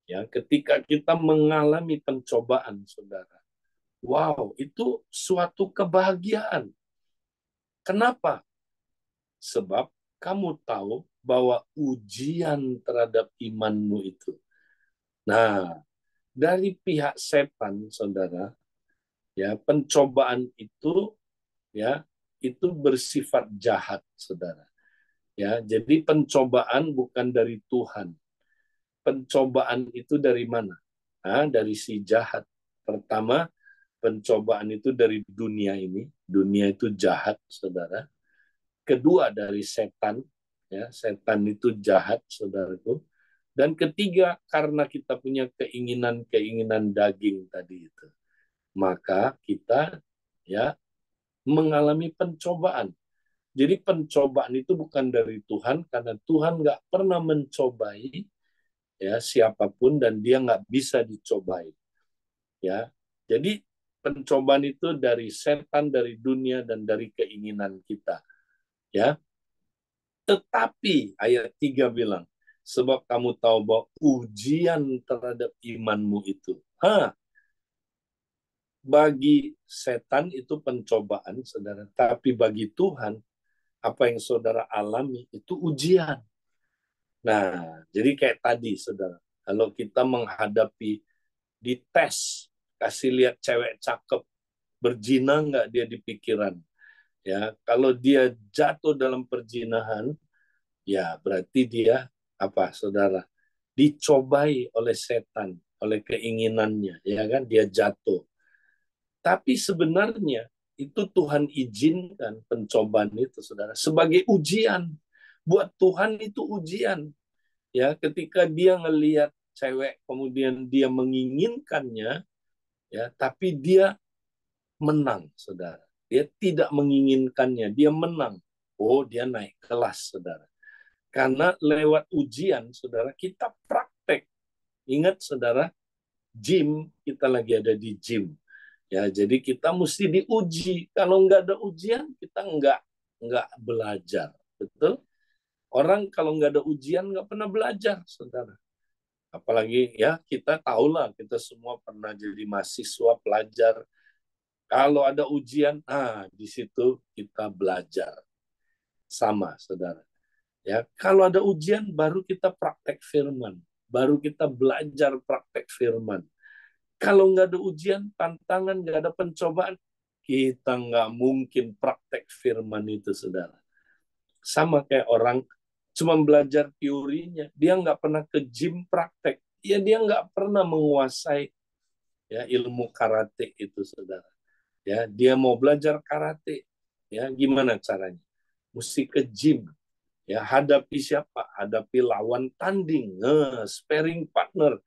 Ya, ketika kita mengalami pencobaan, saudara. Wow, itu suatu kebahagiaan. Kenapa? Sebab kamu tahu bahwa ujian terhadap imanmu itu. Nah, dari pihak setan, saudara, ya, pencobaan itu ya, itu bersifat jahat, saudara. Ya, jadi pencobaan bukan dari Tuhan. Pencobaan itu dari mana? Nah, dari si jahat. Pertama, pencobaan itu dari dunia ini. Dunia itu jahat, saudara. Kedua, dari setan. Ya, setan itu jahat, saudaraku. Dan ketiga, karena kita punya keinginan-keinginan daging tadi itu. Maka kita ya mengalami pencobaan. Jadi pencobaan itu bukan dari Tuhan, karena Tuhan nggak pernah mencobai ya siapapun dan dia nggak bisa dicobai. Ya, jadi pencobaan itu dari setan, dari dunia dan dari keinginan kita. Ya, tetapi ayat 3 bilang, sebab kamu tahu bahwa ujian terhadap imanmu itu. Bagi setan itu pencobaan, saudara. Tapi bagi Tuhan, apa yang saudara alami itu ujian. Nah, jadi kayak tadi, saudara. Kalau kita menghadapi di tes, kasih lihat cewek cakep, berzina nggak dia di pikiran. Ya, kalau dia jatuh dalam perzinahan, ya berarti dia apa, saudara? Dicobai oleh setan, oleh keinginannya, ya kan? Dia jatuh. Tapi sebenarnya itu Tuhan izinkan pencobaan itu, saudara, sebagai ujian. Buat Tuhan itu ujian. Ya, ketika dia ngelihat cewek, kemudian dia menginginkannya, ya, tapi dia menang, saudara. Dia tidak menginginkannya, dia menang. Oh, dia naik kelas, saudara. Karena lewat ujian, saudara, kita praktek. Ingat, saudara, gym, kita lagi ada di gym. Ya, jadi kita mesti diuji. Kalau nggak ada ujian, kita nggak belajar. Betul? Orang kalau nggak ada ujian nggak pernah belajar, saudara. Apalagi ya kita tahulah, kita semua pernah jadi mahasiswa, pelajar. Kalau ada ujian, di situ kita belajar. Sama, saudara. Ya, kalau ada ujian, baru kita praktek firman. Baru kita belajar praktek firman. Kalau nggak ada ujian, tantangan, nggak ada pencobaan, kita nggak mungkin praktek firman itu, saudara. Sama kayak orang cuma belajar teorinya, dia nggak pernah ke gym praktek. Ya, dia nggak pernah menguasai ya ilmu karate itu, saudara. Ya, dia mau belajar karate, ya gimana caranya? Mesti ke gym. Ya, hadapi siapa? Hadapi lawan tanding, sparring partner.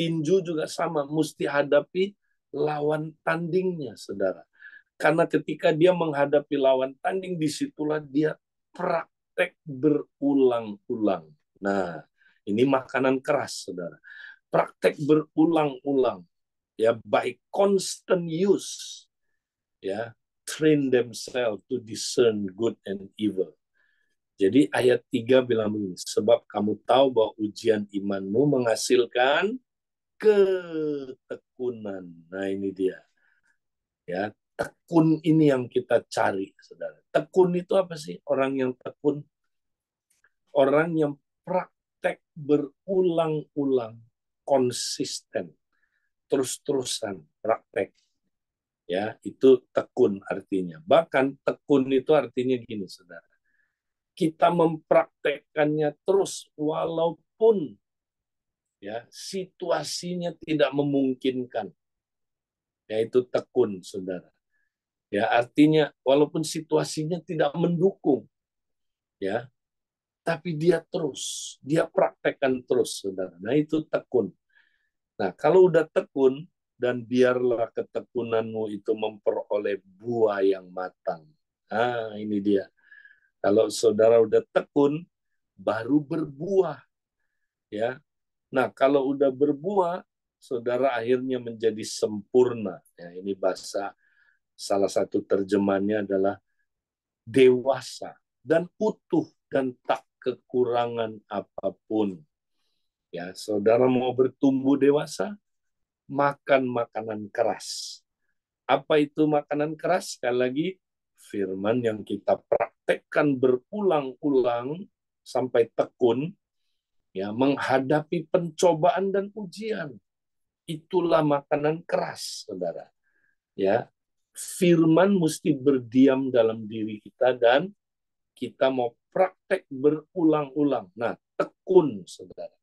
Tinju juga sama, mesti hadapi lawan tandingnya, saudara. Karena ketika dia menghadapi lawan tanding, disitulah dia praktek berulang-ulang. Nah, ini makanan keras, saudara. Praktek berulang-ulang, ya, by constant use, ya, train themselves to discern good and evil. Jadi ayat 3 bilang begini, sebab kamu tahu bahwa ujian imanmu menghasilkan ketekunan. Nah, ini dia. Ya, tekun ini yang kita cari, saudara. Tekun itu apa sih? Orang yang tekun, orang yang praktek berulang-ulang, konsisten, terus-terusan praktek. Ya, itu tekun artinya. Bahkan tekun itu artinya gini, saudara. Kita mempraktekkannya terus walaupun, ya, situasinya tidak memungkinkan. Yaitu tekun, saudara. Ya, artinya walaupun situasinya tidak mendukung, ya, tapi dia praktekkan terus, saudara. Nah, itu tekun. Nah, kalau udah tekun, dan biarlah ketekunanmu itu memperoleh buah yang matang. Nah, ini dia. Kalau saudara udah tekun, baru berbuah, ya. Nah, kalau udah berbuah, saudara akhirnya menjadi sempurna. Ya, ini bahasa, salah satu terjemahannya adalah dewasa dan utuh dan tak kekurangan apapun. Ya, saudara mau bertumbuh dewasa, makan makanan keras. Apa itu makanan keras? Sekali lagi, firman yang kita praktekkan berulang-ulang sampai tekun, ya, menghadapi pencobaan dan ujian. Itulah makanan keras, saudara. Ya, firman mesti berdiam dalam diri kita dan kita mau praktek berulang-ulang. Nah, tekun, saudara.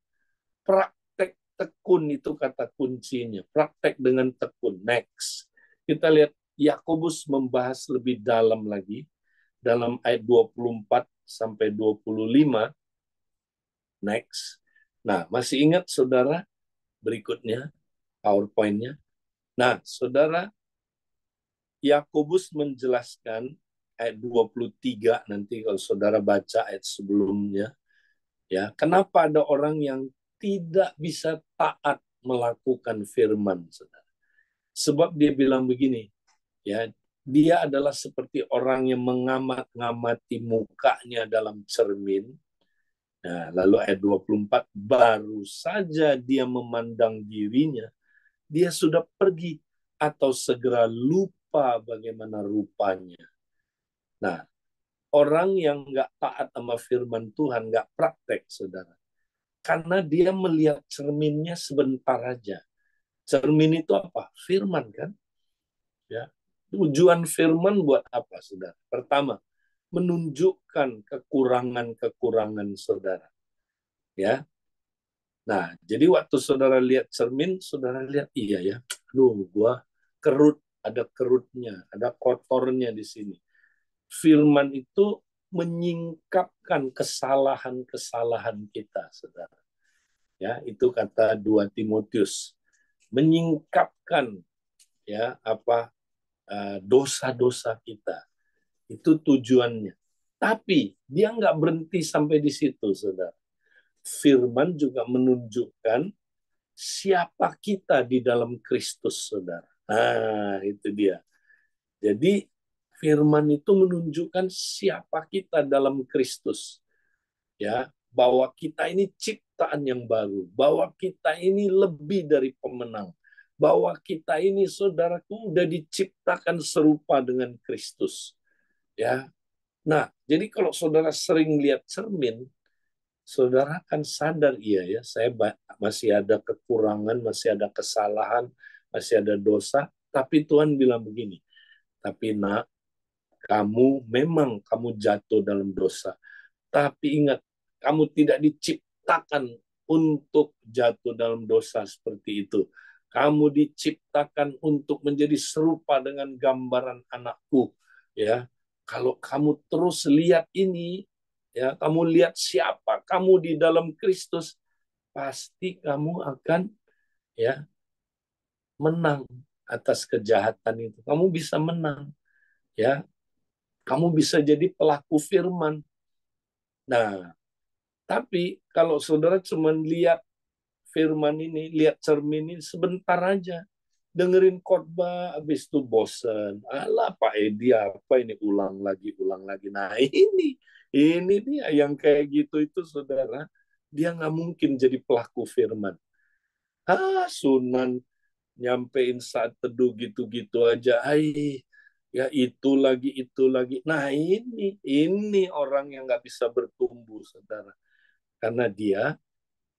Praktek tekun itu kata kuncinya. Praktek dengan tekun. Next. Kita lihat Yakobus membahas lebih dalam lagi dalam ayat 24 sampai 25. Next. Nah, masih ingat, saudara, berikutnya, PowerPoint-nya? Nah, saudara, Yakobus menjelaskan ayat 23, nanti kalau saudara baca ayat sebelumnya, ya, kenapa ada orang yang tidak bisa taat melakukan firman, saudara. Sebab dia bilang begini, ya, dia adalah seperti orang yang mengamat-ngamati mukanya dalam cermin. Nah, lalu ayat 24, baru saja dia memandang dirinya, dia sudah pergi atau segera lupa bagaimana rupanya. Nah, orang yang nggak taat sama firman Tuhan, nggak praktek, saudara. Karena dia melihat cerminnya sebentar aja. Cermin itu apa? Firman, kan? Ya. Tujuan firman buat apa, saudara? Pertama, menunjukkan kekurangan-kekurangan saudara. Ya. Nah, jadi waktu saudara lihat cermin, saudara lihat, iya ya, aduh, gua kerut, ada kerutnya, ada kotornya di sini. Firman itu menyingkapkan kesalahan-kesalahan kita, saudara. Ya, itu kata 2 Timotius. Menyingkapkan, ya, apa, dosa-dosa kita. Itu tujuannya. Tapi dia nggak berhenti sampai di situ, saudara. Firman juga menunjukkan siapa kita di dalam Kristus, saudara. Nah, itu dia. Jadi firman itu menunjukkan siapa kita dalam Kristus. Ya, bahwa kita ini ciptaan yang baru, bahwa kita ini lebih dari pemenang, bahwa kita ini, saudaraku, udah diciptakan serupa dengan Kristus. Ya. Nah, jadi kalau saudara sering lihat cermin, saudara akan sadar, iya ya, saya masih ada kekurangan, masih ada kesalahan, masih ada dosa, tapi Tuhan bilang begini, tapi nak, kamu jatuh dalam dosa, tapi ingat, kamu tidak diciptakan untuk jatuh dalam dosa seperti itu. Kamu diciptakan untuk menjadi serupa dengan gambaran anakku. Ya, kalau kamu terus lihat ini, ya, kamu lihat siapa kamu di dalam Kristus, pasti kamu akan, ya, menang atas kejahatan itu. Kamu bisa menang, ya. Kamu bisa jadi pelaku firman. Nah, tapi kalau saudara cuma lihat firman ini, lihat cermin ini sebentar aja. Dengerin khotbah, habis itu bosen. Alah Pak Edi, apa ini ulang lagi, ulang lagi. Nah ini dia yang kayak gitu itu saudara. Dia nggak mungkin jadi pelaku firman. Sunan nyampein saat teduh gitu-gitu aja. Ya itu lagi, itu lagi. Nah ini orang yang nggak bisa bertumbuh, saudara. Karena dia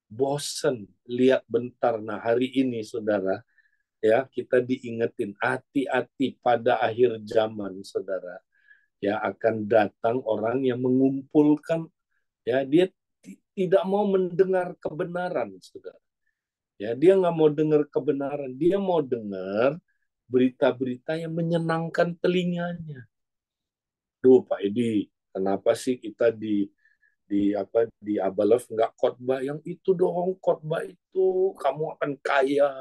bosen lihat bentar. Nah hari ini, saudara, ya kita diingetin hati-hati pada akhir zaman, saudara. Ya akan datang orang yang mengumpulkan, ya dia tidak mau mendengar kebenaran, saudara. Ya, dia nggak mau dengar kebenaran, dia mau dengar berita-berita yang menyenangkan telinganya. Duh, Pak Edi, kenapa sih kita di Abalov nggak khotbah yang itu dong, khotbah itu kamu akan kaya,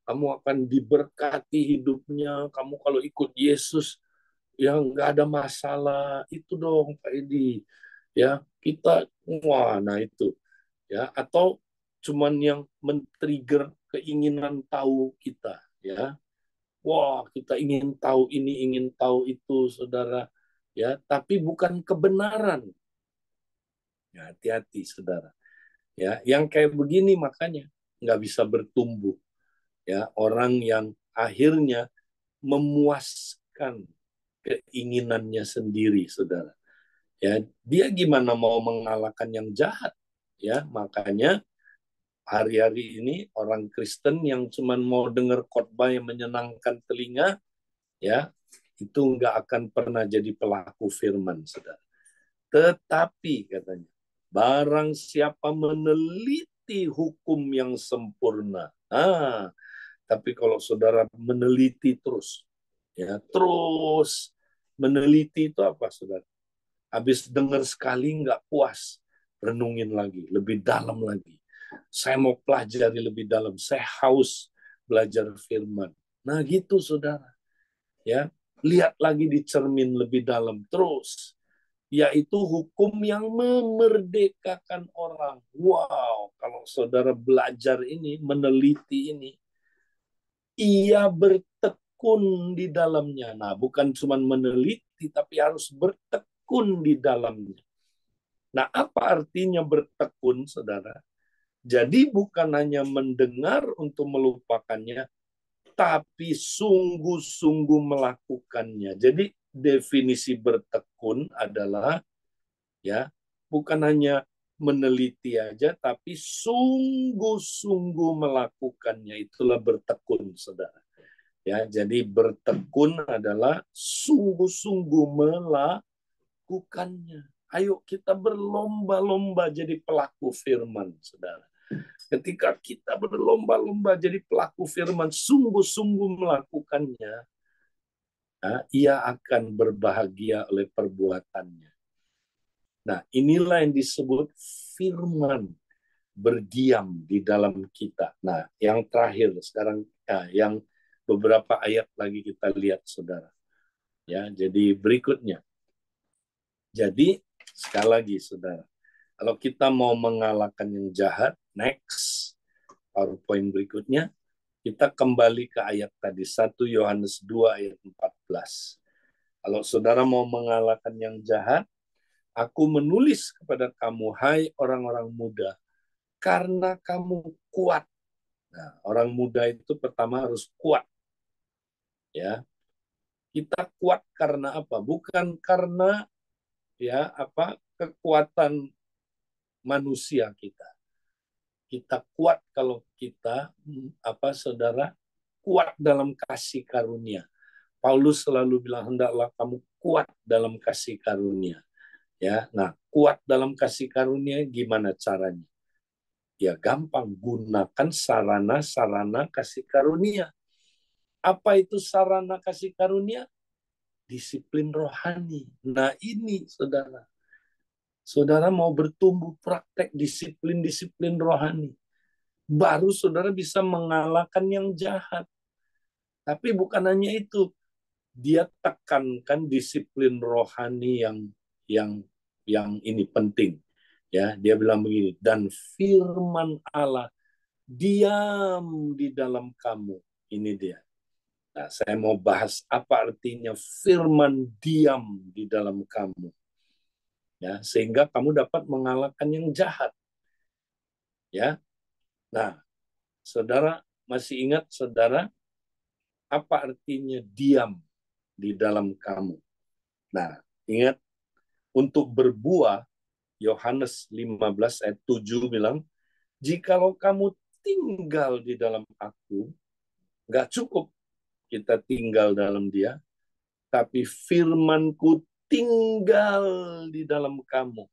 kamu akan diberkati hidupnya, kamu kalau ikut Yesus ya nggak ada masalah, itu dong Pak Edi. Ya, kita wah, nah itu ya, atau cuman yang men-trigger keinginan tahu kita, ya. Wah, kita ingin tahu ini, ingin tahu itu, saudara, ya, tapi bukan kebenaran. Ya, hati-hati, saudara. Ya, yang kayak begini makanya nggak bisa bertumbuh. Ya, orang yang akhirnya memuaskan keinginannya sendiri, saudara. Ya, dia gimana mau mengalahkan yang jahat? Ya, makanya hari-hari ini orang Kristen yang cuma mau dengar khotbah yang menyenangkan telinga, ya, itu nggak akan pernah jadi pelaku firman, saudara. Tetapi katanya, barang siapa meneliti hukum yang sempurna. Tapi kalau saudara meneliti terus, ya terus meneliti itu apa, saudara? Habis dengar sekali nggak puas, renungin lagi, lebih dalam lagi. Saya mau pelajari lebih dalam, saya haus belajar firman. Nah gitu saudara, ya lihat lagi di cermin lebih dalam terus, yaitu hukum yang memerdekakan orang. Wow, kalau saudara belajar ini, meneliti ini, ia bertekun di dalamnya. Nah, bukan cuma meneliti, tapi harus bertekun di dalamnya. Nah, apa artinya bertekun, saudara? Jadi bukan hanya mendengar untuk melupakannya, tapi sungguh-sungguh melakukannya. Jadi definisi bertekun adalah, ya, bukan hanya meneliti aja, tapi sungguh-sungguh melakukannya. Itulah bertekun, saudara. Ya, jadi bertekun adalah sungguh-sungguh melakukannya. Ayo kita berlomba-lomba jadi pelaku firman, saudara. Ketika kita berlomba-lomba jadi pelaku firman, sungguh-sungguh melakukannya, ya, ia akan berbahagia oleh perbuatannya. Nah, inilah yang disebut firman berdiam di dalam kita. Nah, yang terakhir sekarang, ya, yang beberapa ayat lagi kita lihat, saudara. Ya, jadi berikutnya. Jadi sekali lagi, saudara, kalau kita mau mengalahkan yang jahat, next PowerPoint berikutnya, kita kembali ke ayat tadi, 1 Yohanes 2 ayat 14. Kalau saudara mau mengalahkan yang jahat, aku menulis kepada kamu, hai orang-orang muda, karena kamu kuat. Nah, orang muda itu pertama harus kuat. Ya, kita kuat karena apa? Bukan karena ya apa kekuatan manusia kita. Kita kuat kalau kita apa saudara kuat dalam kasih karunia. Paulus selalu bilang hendaklah kamu kuat dalam kasih karunia. Ya, nah kuat dalam kasih karunia gimana caranya? Ya gampang, gunakan sarana-sarana kasih karunia. Apa itu sarana kasih karunia? Disiplin rohani. Nah ini saudara. Saudara mau bertumbuh praktek disiplin-disiplin rohani. baru saudara bisa mengalahkan yang jahat. Tapi bukan hanya itu, dia tekankan disiplin rohani yang yang ini penting. Ya, dia bilang begini, dan firman Allah diam di dalam kamu. Ini dia. Nah, saya mau bahas apa artinya firman diam di dalam kamu. Ya, sehingga kamu dapat mengalahkan yang jahat. Ya. Nah, saudara masih ingat saudara apa artinya diam di dalam kamu? Nah, ingat untuk berbuah Yohanes 15 ayat 7 bilang, jikalau kamu tinggal di dalam aku, nggak cukup kita tinggal dalam dia, tapi firmanku tinggal di dalam kamu.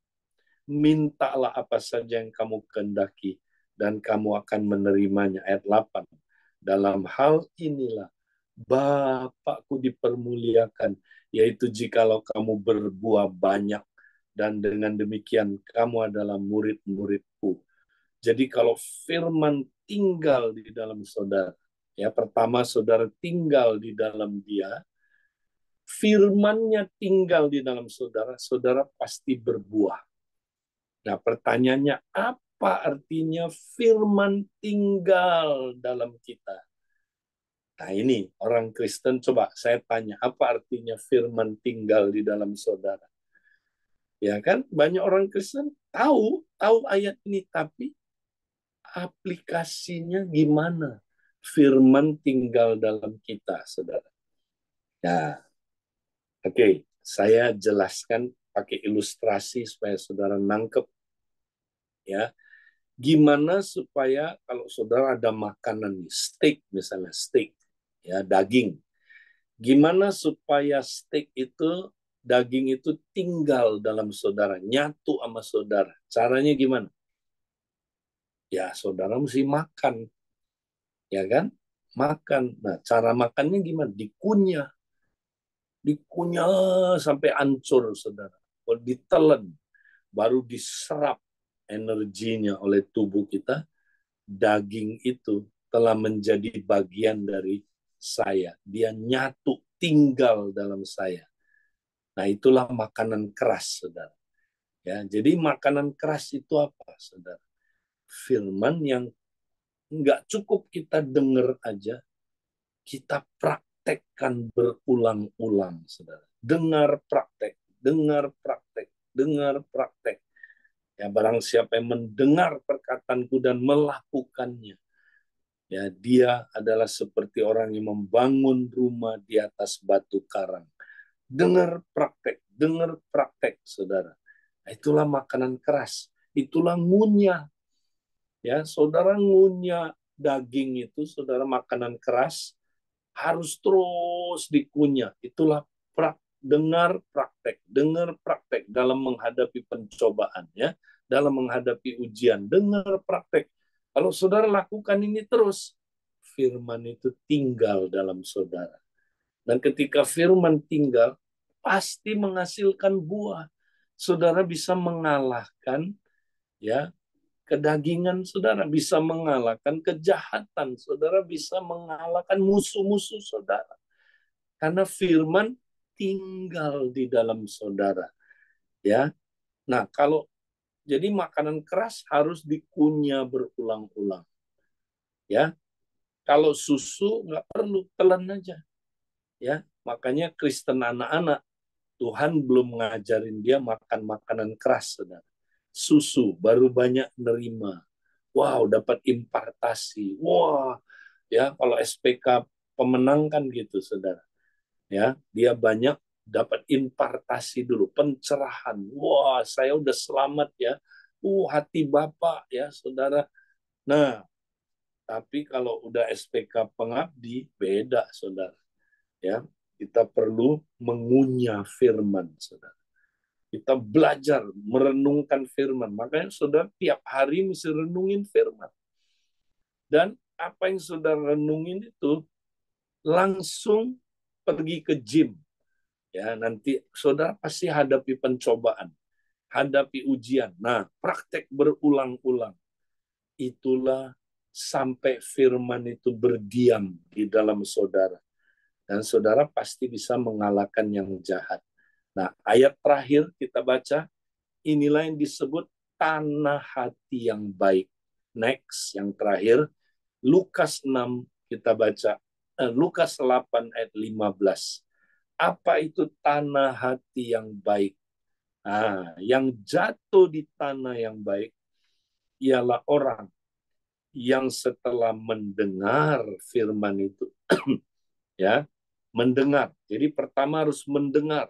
Mintalah apa saja yang kamu kehendaki, dan kamu akan menerimanya. Ayat 8. Dalam hal inilah Bapakku dipermuliakan, yaitu jikalau kamu berbuah banyak, dan dengan demikian kamu adalah murid-muridku. Jadi kalau firman tinggal di dalam saudara, ya pertama saudara tinggal di dalam dia, firman-Nya tinggal di dalam saudara, saudara pasti berbuah. Nah, pertanyaannya apa artinya firman tinggal dalam kita? Nah, ini orang Kristen, coba saya tanya, apa artinya firman tinggal di dalam saudara? Ya kan, banyak orang Kristen tahu ayat ini, tapi aplikasinya gimana? Firman tinggal dalam kita, saudara. Nah, oke, saya jelaskan pakai ilustrasi supaya saudara nangkep, ya. Gimana supaya kalau saudara ada makanan nih, steak misalnya, steak, ya daging. Gimana supaya steak itu, daging itu tinggal dalam saudara, nyatu sama saudara. Caranya gimana? Ya saudara mesti makan, ya kan? Makan. Nah, cara makannya gimana? Dikunyah sampai hancur, saudara. Kalau ditelan, baru diserap energinya oleh tubuh kita. Daging itu telah menjadi bagian dari saya. Dia nyatu, tinggal dalam saya. Nah, itulah makanan keras, saudara. Ya, jadi makanan keras itu apa, saudara? Firman yang nggak cukup kita dengar aja, kita praktekkan berulang-ulang, saudara. Dengar praktek, dengar praktek, dengar praktek. Ya, barang siapa yang mendengar perkataanku dan melakukannya, ya dia adalah seperti orang yang membangun rumah di atas batu karang. Dengar praktek, saudara. Nah, itulah makanan keras, itulah ngunyah. Ya, saudara ngunyah daging itu, saudara makanan keras, harus terus dikunyah. Itulah dengar praktek dalam menghadapi pencobaan, ya, dalam menghadapi ujian. Dengar praktek. Kalau saudara lakukan ini terus, firman itu tinggal dalam saudara. Dan ketika firman tinggal, pasti menghasilkan buah. Saudara bisa mengalahkan, ya, kedagingan, saudara bisa mengalahkan kejahatan, saudara bisa mengalahkan musuh-musuh saudara. Karena firman tinggal di dalam saudara. Ya. Nah, kalau jadi makanan keras harus dikunyah berulang-ulang. Ya. Kalau susu nggak perlu, telan aja. Ya. Makanya Kristen anak-anak, Tuhan belum ngajarin dia makan makanan keras, saudara. Susu baru banyak nerima. Wow, dapat impartasi. Wah, ya kalau SPK pemenang kan gitu, saudara. Ya, dia banyak dapat impartasi dulu, pencerahan. Wah, saya udah selamat ya. Hati Bapak ya, saudara. Nah, tapi kalau udah SPK pengabdi beda, saudara. Ya, kita perlu mengunyah firman, saudara. Kita belajar merenungkan firman. Makanya saudara tiap hari mesti renungin firman. Dan apa yang saudara renungin itu langsung pergi ke gym. Ya, nanti saudara pasti hadapi pencobaan, hadapi ujian. Nah, praktek berulang-ulang. Itulah sampai firman itu berdiam di dalam saudara. Dan saudara pasti bisa mengalahkan yang jahat. Nah, ayat terakhir kita baca, inilah yang disebut tanah hati yang baik. Next, yang terakhir, Lukas 6 kita baca, Lukas 8 ayat 15. Apa itu tanah hati yang baik? Nah, yang jatuh di tanah yang baik ialah orang yang setelah mendengar firman itu, ya, mendengar. Jadi pertama harus mendengar,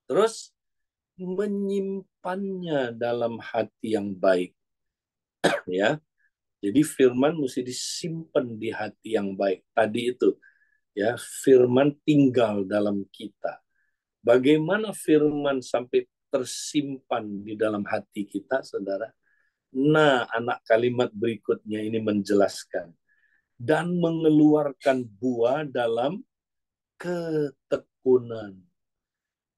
terus menyimpannya dalam hati yang baik, ya. Jadi firman mesti disimpan di hati yang baik. Tadi itu, ya, firman tinggal dalam kita. Bagaimana firman sampai tersimpan di dalam hati kita, saudara? Nah, anak kalimat berikutnya ini menjelaskan. Dan mengeluarkan buah dalam ketekunan.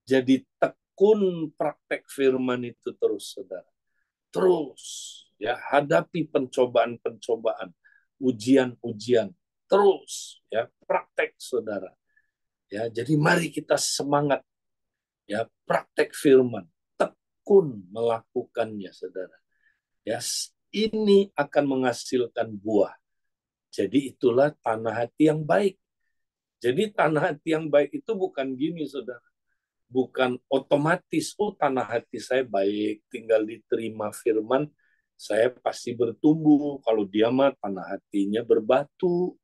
Jadi tekun praktek firman itu terus, saudara. Terus, ya, hadapi pencobaan-pencobaan, ujian-ujian. Terus, ya, praktek, saudara. Ya, jadi mari kita semangat, ya, praktek firman, tekun melakukannya, saudara. Ya, ini akan menghasilkan buah. Jadi itulah tanah hati yang baik. Jadi tanah hati yang baik itu bukan gini, saudara. Bukan otomatis, oh tanah hati saya baik, tinggal diterima firman, saya pasti bertumbuh. Kalau dia mah tanah hatinya berbatu,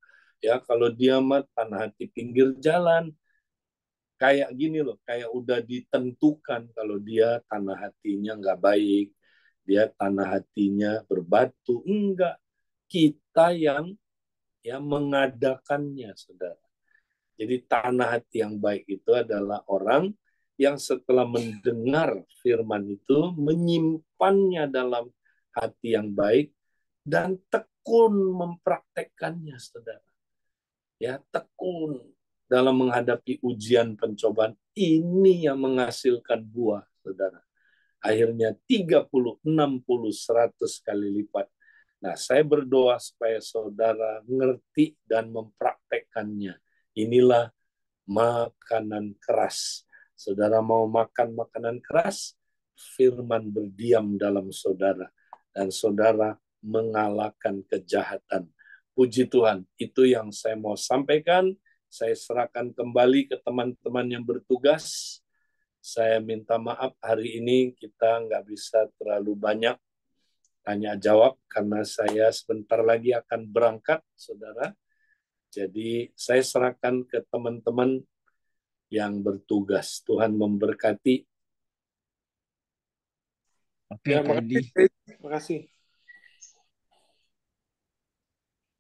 ya, kalau dia mah tanah hati pinggir jalan. Kayak gini loh, kayak udah ditentukan kalau dia tanah hatinya nggak baik, dia tanah hatinya berbatu. Enggak, kita yang mengadakannya, saudara. Jadi tanah hati yang baik itu adalah orang yang setelah mendengar firman itu menyimpannya dalam hati yang baik dan tekun mempraktekkannya, saudara. Ya, tekun dalam menghadapi ujian pencobaan ini yang menghasilkan buah, saudara. Akhirnya 30, 60, 100 kali lipat. Nah, saya berdoa supaya saudara ngerti dan mempraktekkannya. Inilah makanan keras. Saudara mau makan makanan keras, firman berdiam dalam saudara. Dan saudara mengalahkan kejahatan. Puji Tuhan, itu yang saya mau sampaikan. Saya serahkan kembali ke teman-teman yang bertugas. Saya minta maaf hari ini kita nggak bisa terlalu banyak tanya jawab karena saya sebentar lagi akan berangkat, saudara. Jadi saya serahkan ke teman-teman yang bertugas. Tuhan memberkati. Oke, Ya, Kak Edi. makasih.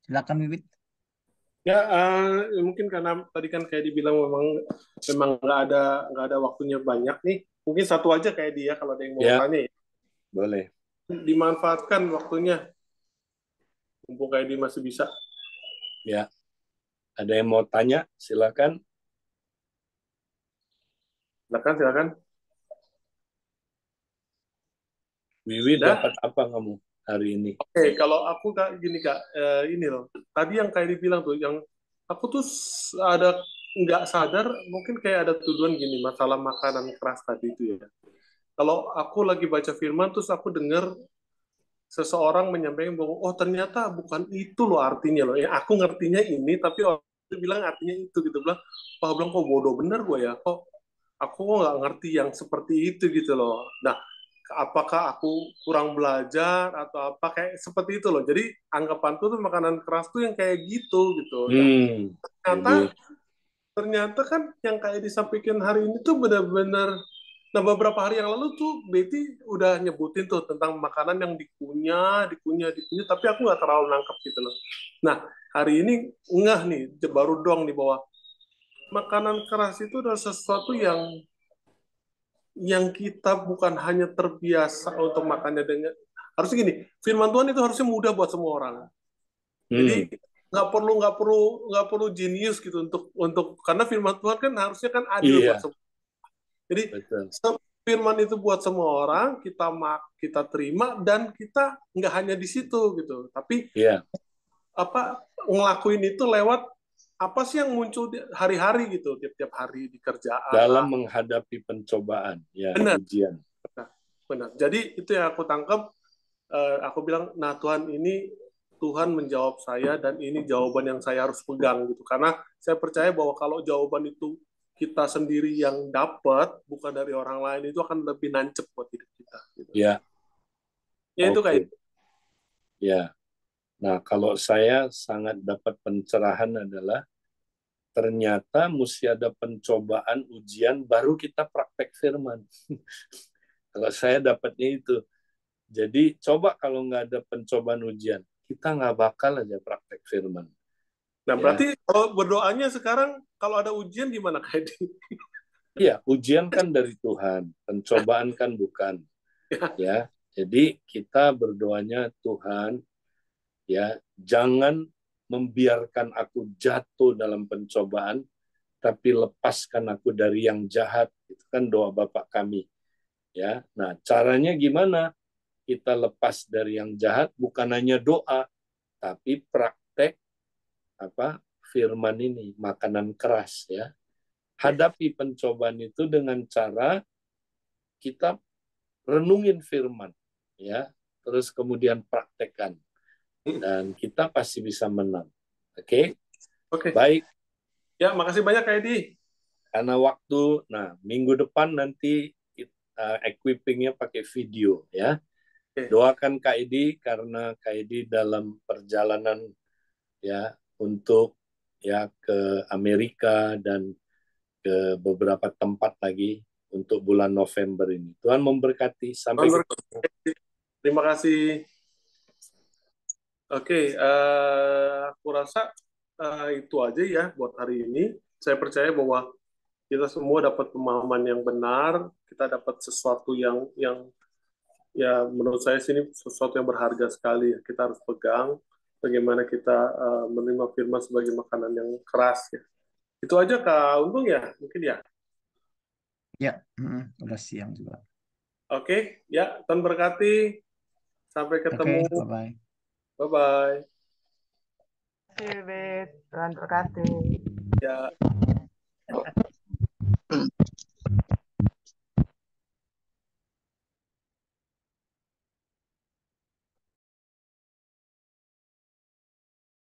Silakan, Wiwit. Ya, mungkin karena tadi kan kayak dibilang memang nggak ada waktunya banyak nih. Mungkin satu aja kayak dia kalau ada yang mau Ya, tanya ya. boleh. Dimanfaatkan waktunya. Mumpung kayak dia masih bisa. Ya, ada yang mau tanya? Silakan. Silakan. Wiwi Dah. dapat apa kamu hari ini? Oke, kalau aku Kak gini Kak, ini loh. Tadi yang kayak dibilang tuh, yang aku tuh ada nggak sadar, mungkin kayak ada tuduhan gini, masalah makanan keras tadi itu ya. Kalau aku lagi baca firman, terus aku dengar seseorang menyampaikan bahwa, oh ternyata bukan itu loh artinya loh. Ya aku ngertinya ini, tapi orang itu bilang artinya itu gitu. Bilang kok bodoh bener gue ya. Kok aku kok nggak ngerti yang seperti itu gitu loh. Nah, apakah aku kurang belajar atau apa kayak seperti itu loh. Jadi anggapanku tuh makanan keras tuh yang kayak gitu. Nah, ternyata Jadi, ternyata kan yang kayak disampaikan hari ini tuh benar-benar. Nah, beberapa hari yang lalu tuh Betty udah nyebutin tuh tentang makanan yang dikunyah, tapi aku nggak terlalu nangkep gitu loh. Nah, hari ini ngeh nih, baru doang nih bahwa makanan keras itu adalah sesuatu yang kita bukan hanya terbiasa untuk makannya dengan harusnya gini, firman Tuhan itu harusnya mudah buat semua orang. Jadi nggak perlu jenius gitu untuk karena firman Tuhan kan harusnya kan adil buat iya, semua. Jadi betul. firman itu buat semua orang, kita terima dan kita nggak hanya di situ gitu, tapi Iya, apa ngelakuin itu lewat apa sih yang muncul hari-hari gitu, tiap-tiap hari di kerjaan lah. dalam menghadapi pencobaan, ya, Benar, ujian. benar. Jadi itu yang aku tangkap. Aku bilang, nah Tuhan menjawab saya dan ini jawaban yang saya harus pegang gitu. Karena saya percaya bahwa kalau jawaban itu kita sendiri yang dapat, bukan dari orang lain, itu akan lebih nancep buat hidup kita. Gitu. Ya, Ya itu kayak oke. Ya. Nah, kalau saya sangat dapat pencerahan adalah ternyata mesti ada pencobaan, ujian, baru kita praktek firman. Kalau saya dapatnya itu. Jadi coba kalau nggak ada pencobaan ujian, kita nggak bakal aja praktek firman. Nah, Ya, berarti kalau berdoanya sekarang, kalau ada ujian gimana kayak iya, ujian kan dari Tuhan, pencobaan kan bukan. Ya, jadi kita berdoanya Tuhan, ya, jangan membiarkan aku jatuh dalam pencobaan, tapi lepaskan aku dari yang jahat. Itu kan doa Bapak kami. Ya, nah caranya gimana? Kita lepas dari yang jahat bukan hanya doa, tapi praktek apa firman ini, makanan keras ya. Hadapi pencobaan itu dengan cara kita renungin firman ya, terus kemudian praktekkan dan kita pasti bisa menang. Oke? Oke. Baik, Ya, makasih banyak Kak Edi. karena waktu, nah minggu depan nanti equippingnya pakai video ya. Oke. Doakan Kak Edi karena Kak Edi dalam perjalanan ya untuk ya ke Amerika dan ke beberapa tempat lagi untuk bulan November ini. Tuhan memberkati. Sampai ketemu. Terima kasih. Oke, aku rasa itu aja ya buat hari ini. Saya percaya bahwa kita semua dapat pemahaman yang benar, kita dapat sesuatu yang ya menurut saya sini sesuatu yang berharga sekali. Kita harus pegang bagaimana kita menerima firman sebagai makanan yang keras ya. Itu aja Kak Untung ya, mungkin ya. Ya, udah siang juga. Oke, ya Tuhan berkati. Sampai Oke, ketemu. bye-bye. Bye-bye. Terima kasih, Bet. Tuhan berkati. Ya.